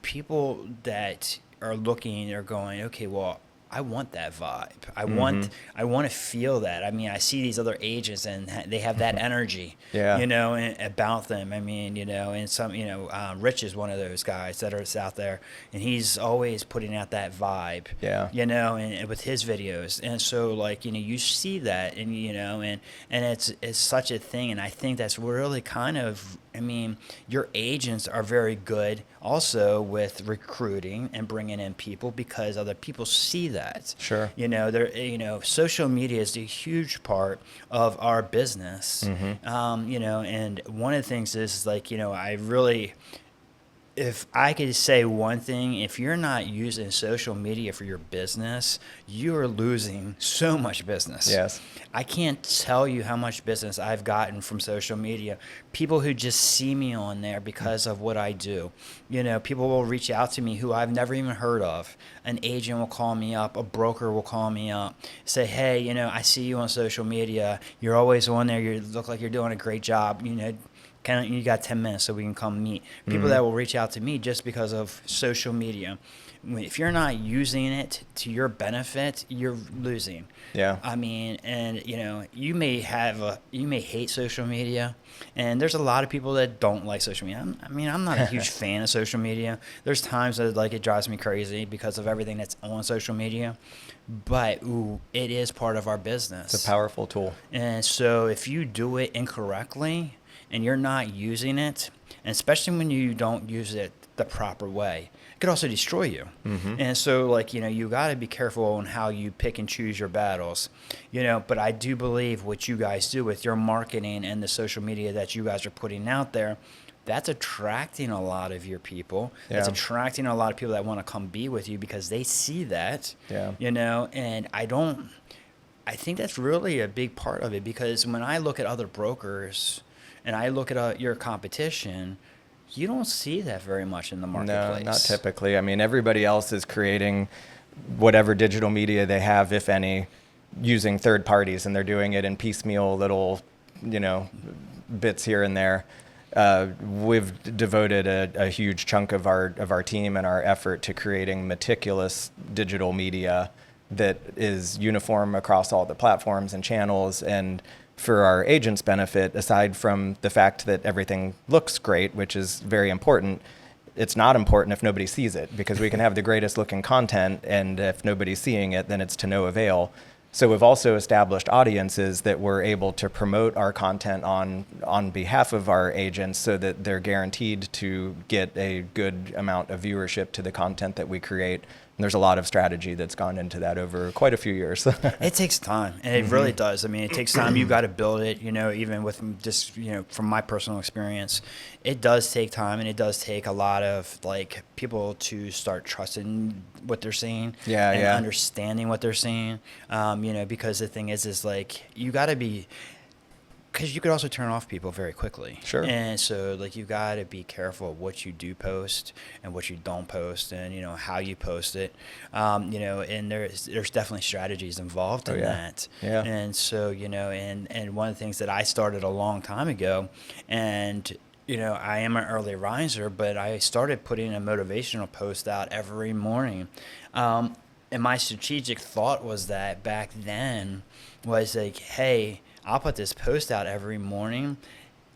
people that are looking are going, okay, well, I want that vibe. I want to feel that. I mean, I see these other agents and they have that energy, about them. I mean, and some, Rich is one of those guys that are out there, and he's always putting out that vibe, and with his videos. And so, like, you see that, and, and it's such a thing. And I think that's really kind of, I mean, your agents are very good also with recruiting and bringing in people because other people see that. Sure. Social media is a huge part of our business. And one of the things is like, I really, if I could say one thing, if you're not using social media for your business, you are losing so much business. Yes. I can't tell you how much business I've gotten from social media. People who just see me on there because of what I do. People will reach out to me who I've never even heard of. An agent will call me up. A broker will call me up. Say, hey, I see you on social media. You're always on there. You look like you're doing a great job. You got 10 minutes so we can come meet. People that will reach out to me just because of social media. If you're not using it to your benefit, you're losing. Yeah. I mean, and you may hate social media, and there's a lot of people that don't like social media. I'm not a huge fan of social media. There's times that it drives me crazy because of everything that's on social media, but it is part of our business. It's a powerful tool. And so if you do it incorrectly and you're not using it, and especially when you don't use it the proper way, it could also destroy you. And so you got to be careful on how you pick and choose your battles, but I do believe what you guys do with your marketing and the social media that you guys are putting out there, that's attracting a lot of your people. Yeah. That's attracting a lot of people that want to come be with you because they see that. Yeah. And I think that's really a big part of it, because when I look at other brokers and I look at your competition, you don't see that very much in the marketplace. No, not typically. I mean, everybody else is creating whatever digital media they have, if any, using third parties, and they're doing it in piecemeal little, bits here and there. We've devoted a huge chunk of our team and our effort to creating meticulous digital media that is uniform across all the platforms and channels. And for our agents' benefit, aside from the fact that everything looks great, which is very important, it's not important if nobody sees it, because we can have the greatest looking content, and if nobody's seeing it, then it's to no avail. So we've also established audiences that we're able to promote our content on behalf of our agents, so that they're guaranteed to get a good amount of viewership to the content that we create. And there's a lot of strategy that's gone into that over quite a few years. It takes time, and it really does. I mean, it takes time. You've got to build it, even with just, from my personal experience, it does take time, and it does take a lot of people to start trusting what they're seeing and understanding what they're seeing. Because the thing is you got to be, because you could also turn off people very quickly. Sure. And so you got to be careful of what you do post and what you don't post, and how you post it. And there's definitely strategies involved in that. Yeah. And so and one of the things that I started a long time ago, and I am an early riser, but I started putting a motivational post out every morning. And my strategic thought was that back then was hey, I'll put this post out every morning,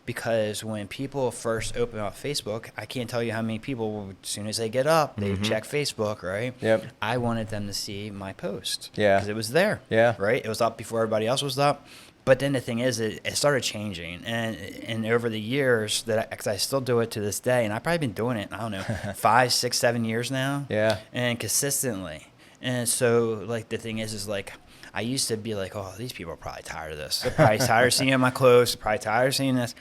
because when people first open up Facebook, I can't tell you how many people, as soon as they get up, they check Facebook, right? Yep. I wanted them to see my post. Yeah. Because it was there. Yeah. Right? It was up before everybody else was up. But then the thing is, it started changing. And over the years, because I still do it to this day, and I've probably been doing it, I don't know, 5, 6, 7 years now. Yeah. And consistently. And so, the thing is I used to be oh, these people are probably tired of this. They're probably tired of seeing my clothes. They're probably tired of seeing this.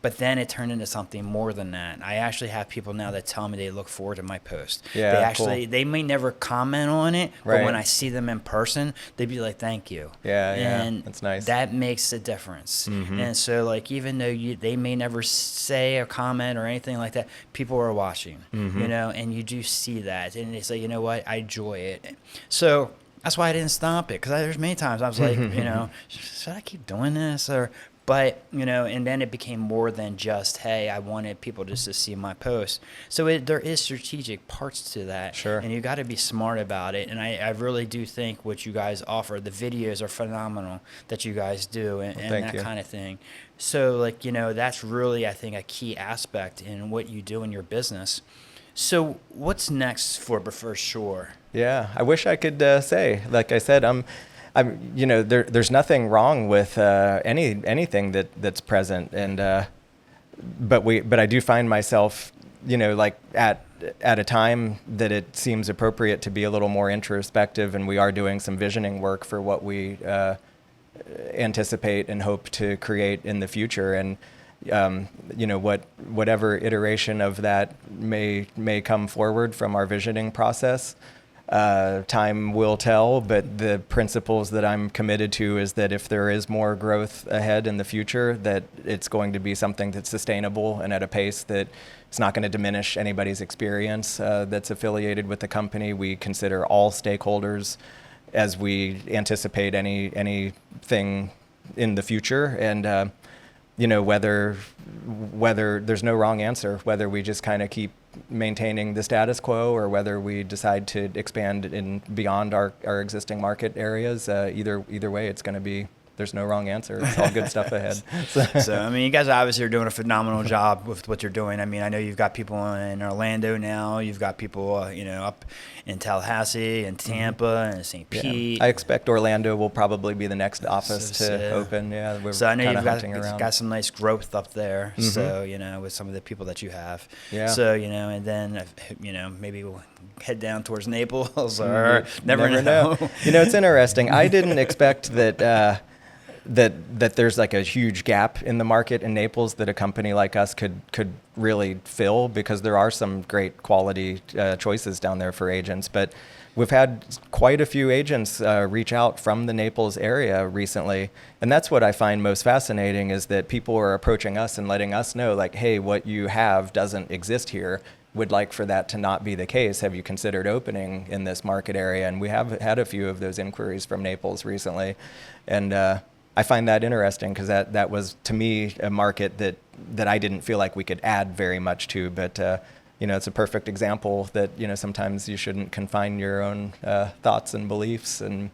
But then it turned into something more than that. I actually have people now that tell me they look forward to my post. Yeah, they may never comment on it, Right. but when I see them in person, they'd be like, "Thank you." Yeah, and that's nice. That makes a difference. And so, even though they may never say or comment or anything like that, people are watching, and you do see that, and they say, "You know what? I enjoy it." So that's why I didn't stop it, because there's many times I was like, should I keep doing this? But, and then it became more than just, hey, I wanted people just to see my post. So there is strategic parts to that. Sure. And you got to be smart about it. And I really do think what you guys offer, the videos are phenomenal that you guys do, and that kind of thing. So, that's really, I think, a key aspect in what you do in your business. So what's next for Preferred Shore? Yeah, I wish I could say. Like I said, there's nothing wrong with anything that's present, and but I do find myself, at a time that it seems appropriate to be a little more introspective, and we are doing some visioning work for what we anticipate and hope to create in the future, and whatever iteration of that may come forward from our visioning process. Time will tell, but the principles that I'm committed to is that if there is more growth ahead in the future, that it's going to be something that's sustainable and at a pace that it's not going to diminish anybody's experience that's affiliated with the company. We consider all stakeholders as we anticipate anything in the future, and whether there's no wrong answer, whether we just kind of keep maintaining the status quo or whether we decide to expand in beyond our existing market areas. Either way, it's going to be, there's no wrong answer. It's all good stuff ahead. So, I mean, you guys obviously are doing a phenomenal job with what you're doing. I mean, I know you've got people in Orlando now. You've got people, up in Tallahassee and Tampa and St. Pete. I expect Orlando will probably be the next office to open. Yeah, we're so I know you've got some nice growth up there. So, with some of the people that you have. Yeah. So, and then, maybe we'll head down towards Naples or never know. It's interesting. I didn't expect that that there's like a huge gap in the market in Naples that a company like us could really fill, because there are some great quality choices down there for agents. But we've had quite a few agents reach out from the Naples area recently. And that's what I find most fascinating, is that people are approaching us and letting us know, like, hey, what you have doesn't exist here. Would like for that to not be the case. Have you considered opening in this market area? And we have had a few of those inquiries from Naples recently. And I find that interesting, because that was, to me, a market that I didn't feel like we could add very much to. But, it's a perfect example that, sometimes you shouldn't confine your own thoughts and beliefs. And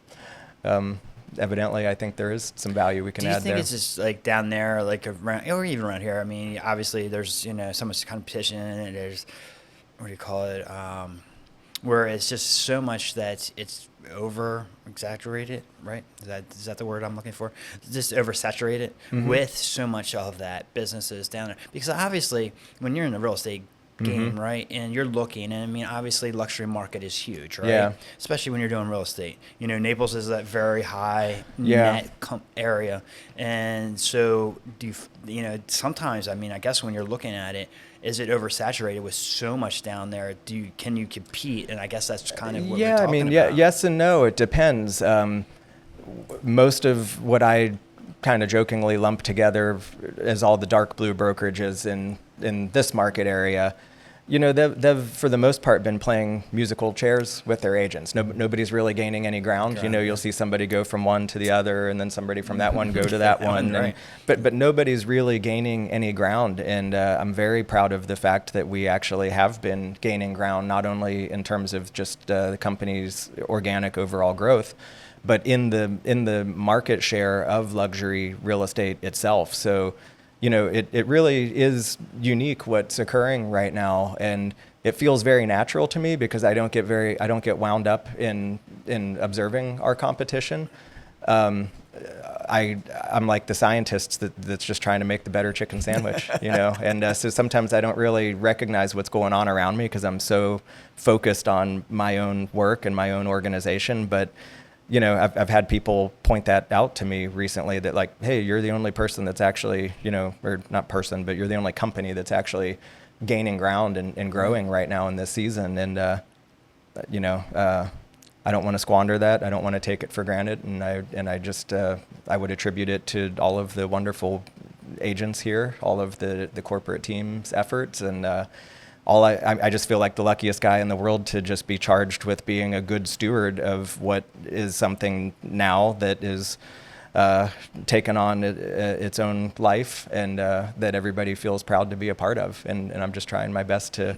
evidently, I think there is some value we can add there. Do you think it's just like down there, like around, or even around here? I mean, obviously, there's, so much competition, and there's, what do you call it? Where it's just so much that it's over exaggerated, right? Is that the word I'm looking for? Just oversaturated with so much of that businesses down there. Because obviously, when you're in the real estate game, right, and you're looking, and I mean, obviously, luxury market is huge, right? Yeah. Especially when you're doing real estate. Naples is that very high net area, and so sometimes, I mean, I guess when you're looking at it, is it oversaturated with so much down there? Can you compete? And I guess that's kind of what we're talking about. Yes and no. It depends. Most of what I kind of jokingly lump together as all the dark blue brokerages in this market area, they've for the most part been playing musical chairs with their agents. Nobody's really gaining any ground. You'll see somebody go from one to the other, and then somebody from that one go to that one. Right. But nobody's really gaining any ground. And I'm very proud of the fact that we actually have been gaining ground, not only in terms of just the company's organic overall growth, but in the market share of luxury real estate itself. So, it really is unique what's occurring right now, and it feels very natural to me, because I don't get wound up in observing our competition. I'm like the scientist that's just trying to make the better chicken sandwich, and so sometimes I don't really recognize what's going on around me, because I'm so focused on my own work and my own organization. But I've had people point that out to me recently, that like, hey, you're the only person that's actually, or not person, but you're the only company that's actually gaining ground and growing right now in this season. And, I don't want to squander that. I don't want to take it for granted. And I would attribute it to all of the wonderful agents here, all of the corporate team's efforts, and, I just feel like the luckiest guy in the world to just be charged with being a good steward of what is something now that is taken on its own life, and that everybody feels proud to be a part of. And I'm just trying my best to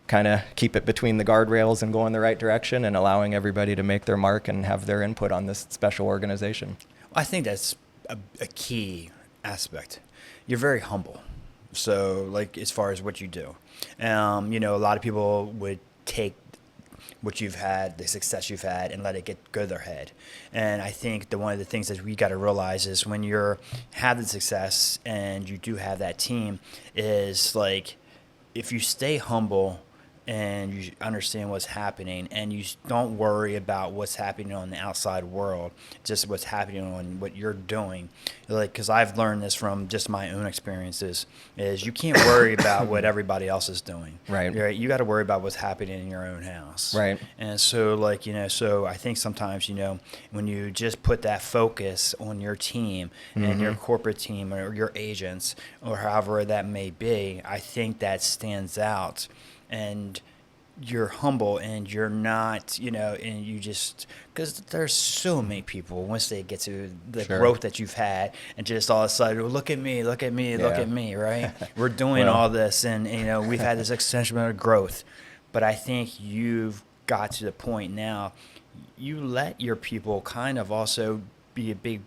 kind of keep it between the guardrails and go in the right direction, and allowing everybody to make their mark and have their input on this special organization. I think that's a key aspect. You're very humble. So, like, as far as what you do, a lot of people would take what you've had, the success you've had, and let it go to their head. And I think one of the things that we got to realize is when you have the success and you do have that team, is like, if you stay humble and you understand what's happening, and you don't worry about what's happening on the outside world, just what's happening on what you're doing. Like, because I've learned this from just my own experiences, is you can't worry about what everybody else is doing. Right. You got to worry about what's happening in your own house. Right. And so, so I think sometimes, when you just put that focus on your team and your corporate team or your agents or however that may be, I think that stands out. And you're humble and you're not, and you just, because there's so many people once they get to the Sure. growth that you've had and just all of a sudden, look at me, look at me, look Yeah. at me, right? We're doing Well. all this and, we've had this extension growth. But I think you've got to the point now, you let your people kind of also be a big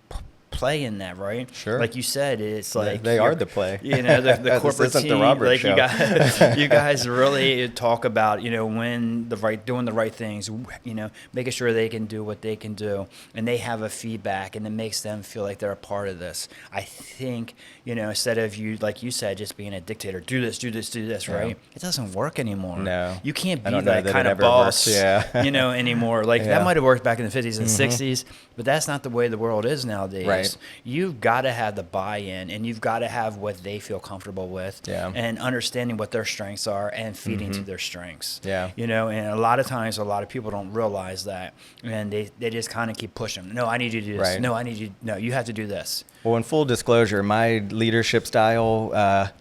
play in that, right? Sure. Like you said, it's like They are the play. The This corporate isn't the team. Robert Like show. you guys really talk about when doing the right things. Making sure they can do what they can do, and they have a feedback, and it makes them feel like they're a part of this. I think instead of you, like you said, just being a dictator, do this, Yeah. right? It doesn't work anymore. No. You can't I be don't know that that kind it of ever boss, works. Yeah. anymore. Like Yeah. that might have worked back in the 50s and 60s, but that's not the way the world is nowadays. Right. You've got to have the buy-in, and you've got to have what they feel comfortable with, Yeah. and understanding what their strengths are and feeding to their strengths. Yeah. And a lot of times, a lot of people don't realize that, and they just kind of keep pushing. No, I need you to do this. Right. No, I need you. No, you have to do this. Well, in full disclosure, my leadership style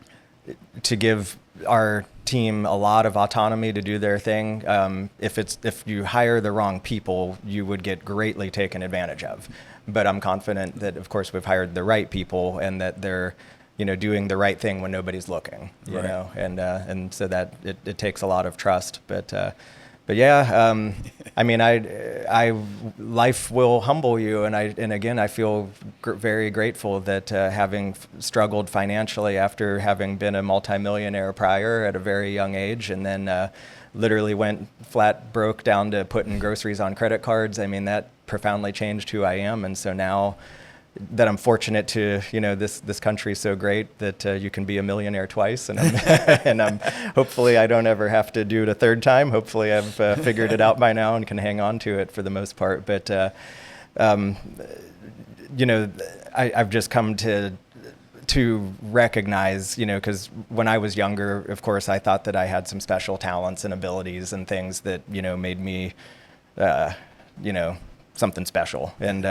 to give our team a lot of autonomy to do their thing. If you hire the wrong people, you would get greatly taken advantage of. But I'm confident that, of course, we've hired the right people and that they're, doing the right thing when nobody's looking. Right. And so that it takes a lot of trust. But yeah, I mean, life will humble you, and again, I feel very grateful that having struggled financially after having been a multimillionaire prior at a very young age, and then literally went flat broke down to putting groceries on credit cards. I mean, that profoundly changed who I am, and so now that I'm fortunate to, this country's so great that you can be a millionaire twice, and I'm hopefully I don't ever have to do it a third time. Hopefully I've figured it out by now and can hang on to it for the most part. But I've just come to recognize, because when I was younger, of course, I thought that I had some special talents and abilities and things that made me, something special. And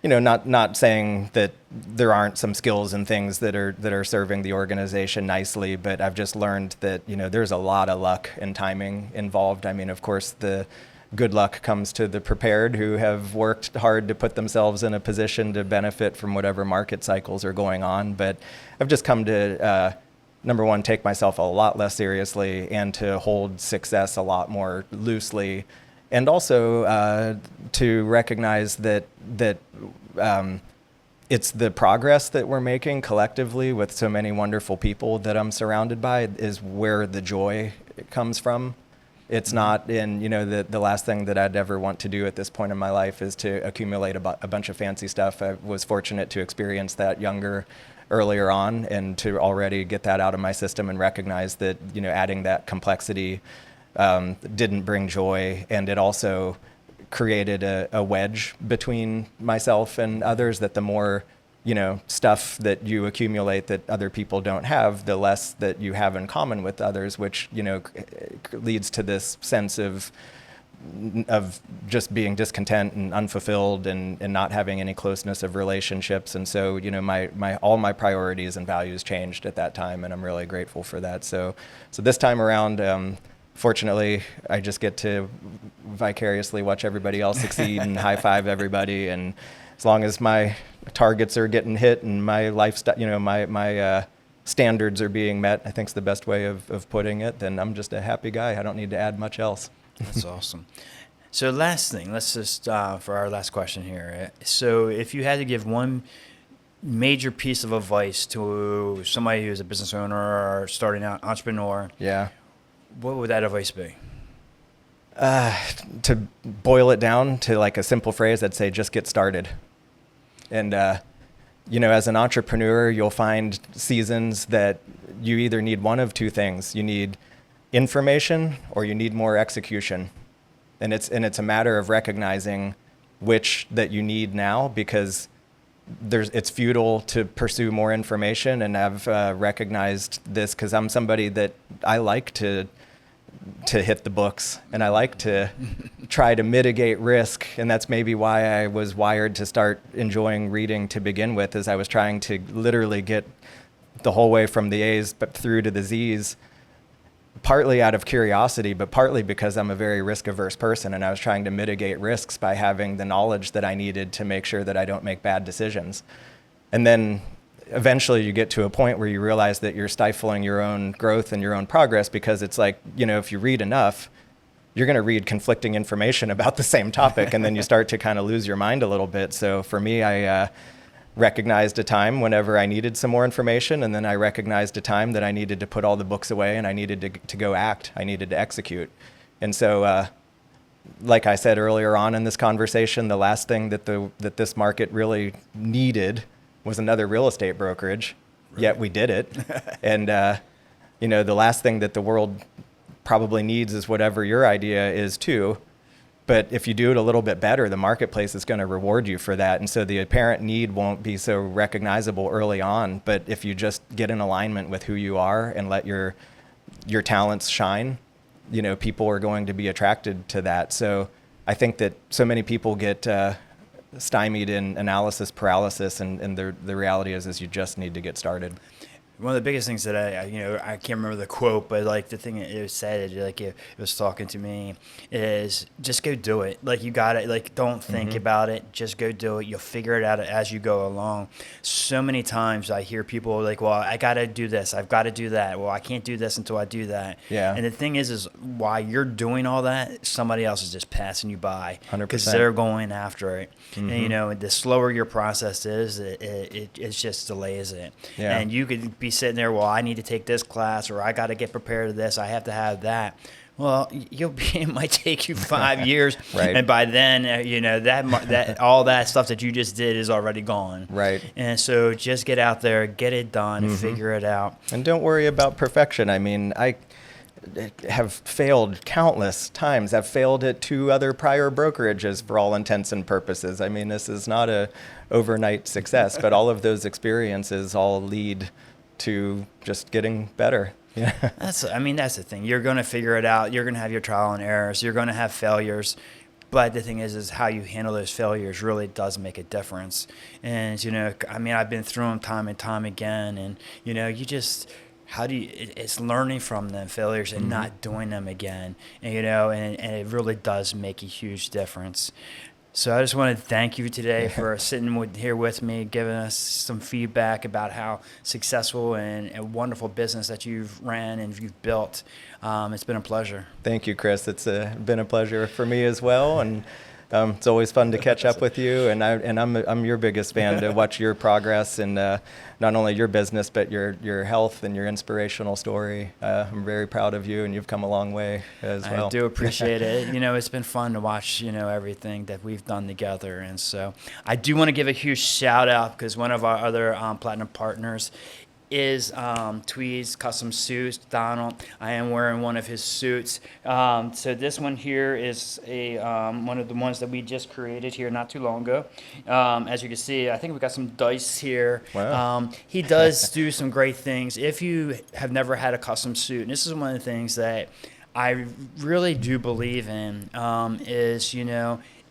not saying that there aren't some skills and things that are serving the organization nicely, but I've just learned that, there's a lot of luck and timing involved. I mean, of course, the good luck comes to the prepared who have worked hard to put themselves in a position to benefit from whatever market cycles are going on. But I've just come to, number one, take myself a lot less seriously and to hold success a lot more loosely. And also to recognize that it's the progress that we're making collectively with so many wonderful people that I'm surrounded by is where the joy comes from. It's not in, the last thing that I'd ever want to do at this point in my life is to accumulate a bunch of fancy stuff. I was fortunate to experience that earlier on and to already get that out of my system and recognize that, adding that complexity didn't bring joy, and it also created a wedge between myself and others, that the more stuff that you accumulate that other people don't have, the less that you have in common with others, which leads to this sense of just being discontent and unfulfilled and not having any closeness of relationships. And so all my priorities and values changed at that time, and I'm really grateful for that. So this time around, fortunately, I just get to vicariously watch everybody else succeed and high five everybody. And as long as my targets are getting hit and my lifestyle, my standards are being met, I think is the best way of putting it, then I'm just a happy guy. I don't need to add much else. That's awesome. So last thing, let's just, for our last question here. So if you had to give one major piece of advice to somebody who's a business owner or starting out entrepreneur, Yeah. what would that advice be? To boil it down to like a simple phrase, I'd say just get started. And, as an entrepreneur, you'll find seasons that you either need one of two things. You need information or you need more execution. And it's a matter of recognizing which that you need now, because it's futile to pursue more information. And I've recognized this because I'm somebody that I like to hit the books, and I like to try to mitigate risk. And that's maybe why I was wired to start enjoying reading to begin with, is I was trying to literally get the whole way from the A's but through to the Z's partly out of curiosity, but partly because I'm a very risk-averse person, and I was trying to mitigate risks by having the knowledge that I needed to make sure that I don't make bad decisions. And then eventually you get to a point where you realize that you're stifling your own growth and your own progress, because it's like, if you read enough, you're going to read conflicting information about the same topic, and then you start to kind of lose your mind a little bit. So for me, I recognized a time whenever I needed some more information, and then I recognized a time that I needed to put all the books away and I needed to go act. I needed to execute. And so, like I said earlier on in this conversation, the last thing that this market really needed was another real estate brokerage, yet we did it. And, the last thing that the world probably needs is whatever your idea is too. But if you do it a little bit better, the marketplace is going to reward you for that. And so the apparent need won't be so recognizable early on. But if you just get in alignment with who you are and let your talents shine, people are going to be attracted to that. So I think that so many people get stymied in analysis paralysis, and the reality is you just need to get started. One of the biggest things that I can't remember the quote, but like the thing it said, like it was talking to me, is just go do it. Like you got it. Like don't think about it. Just go do it. You'll figure it out as you go along. So many times I hear people like, well, I got to do this. I've got to do that. Well, I can't do this until I do that. Yeah. And the thing is while you're doing all that, somebody else is just passing you by 100%. Because they're going after it. And the slower your process is, it just delays it. Yeah. And you could be sitting there, well, I need to take this class, or I got to get prepared to this, I have to have that. Well, it might take you 5 years, Right. And by then, that all that stuff that you just did is already gone. Right. And so just get out there, get it done, and figure it out. And don't worry about perfection. I mean, I have failed countless times. I've failed at 2 other prior brokerages for all intents and purposes. I mean, this is not a overnight success, but all of those experiences all lead to just getting better. Yeah. That's the thing. You're going to figure it out. You're going to have your trial and errors. You're going to have failures. But the thing is how you handle those failures really does make a difference. And, I've been through them time and time again. And, it's learning from them failures and not doing them again. And, and it really does make a huge difference. So I just want to thank you today for sitting here with me, giving us some feedback about how successful and a wonderful business that you've ran and you've built. It's been a pleasure. Thank you, Chris. It's been a pleasure for me as well, and it's always fun to catch up with you. And I'm your biggest fan, to watch your progress and not only your business but your health and your inspirational story. I'm very proud of you, and you've come a long way as well. I do appreciate it. It's been fun to watch everything that we've done together. And so I do want to give a huge shout out, because one of our other platinum partners is Tweed's Custom Suits, Donald. I am wearing one of his suits. So this one here is one of the ones that we just created here not too long ago. As you can see, I think we got some dice here. Wow. He does do some great things. If you have never had a custom suit, and this is one of the things that I really do believe in, is,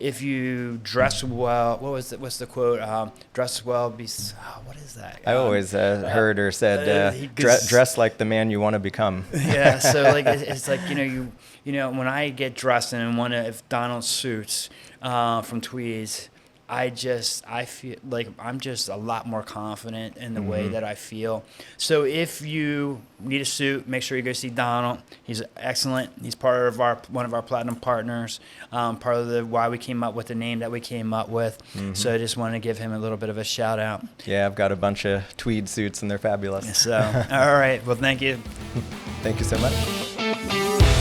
if you dress well, what's the quote? Dress well, what is that? I always heard or said, dress like the man you want to become. Yeah, so like it's like when I get dressed in one of Donald's suits from Tweed's, I feel like I'm just a lot more confident in the way that I feel. So if you need a suit, make sure you go see Donald. He's excellent. He's part of one of our platinum partners, part of why we came up with the name that we came up with. So I just want to give him a little bit of a shout out. Yeah, I've got a bunch of tweed suits and they're fabulous. So, all right. Well, thank you. Thank you so much.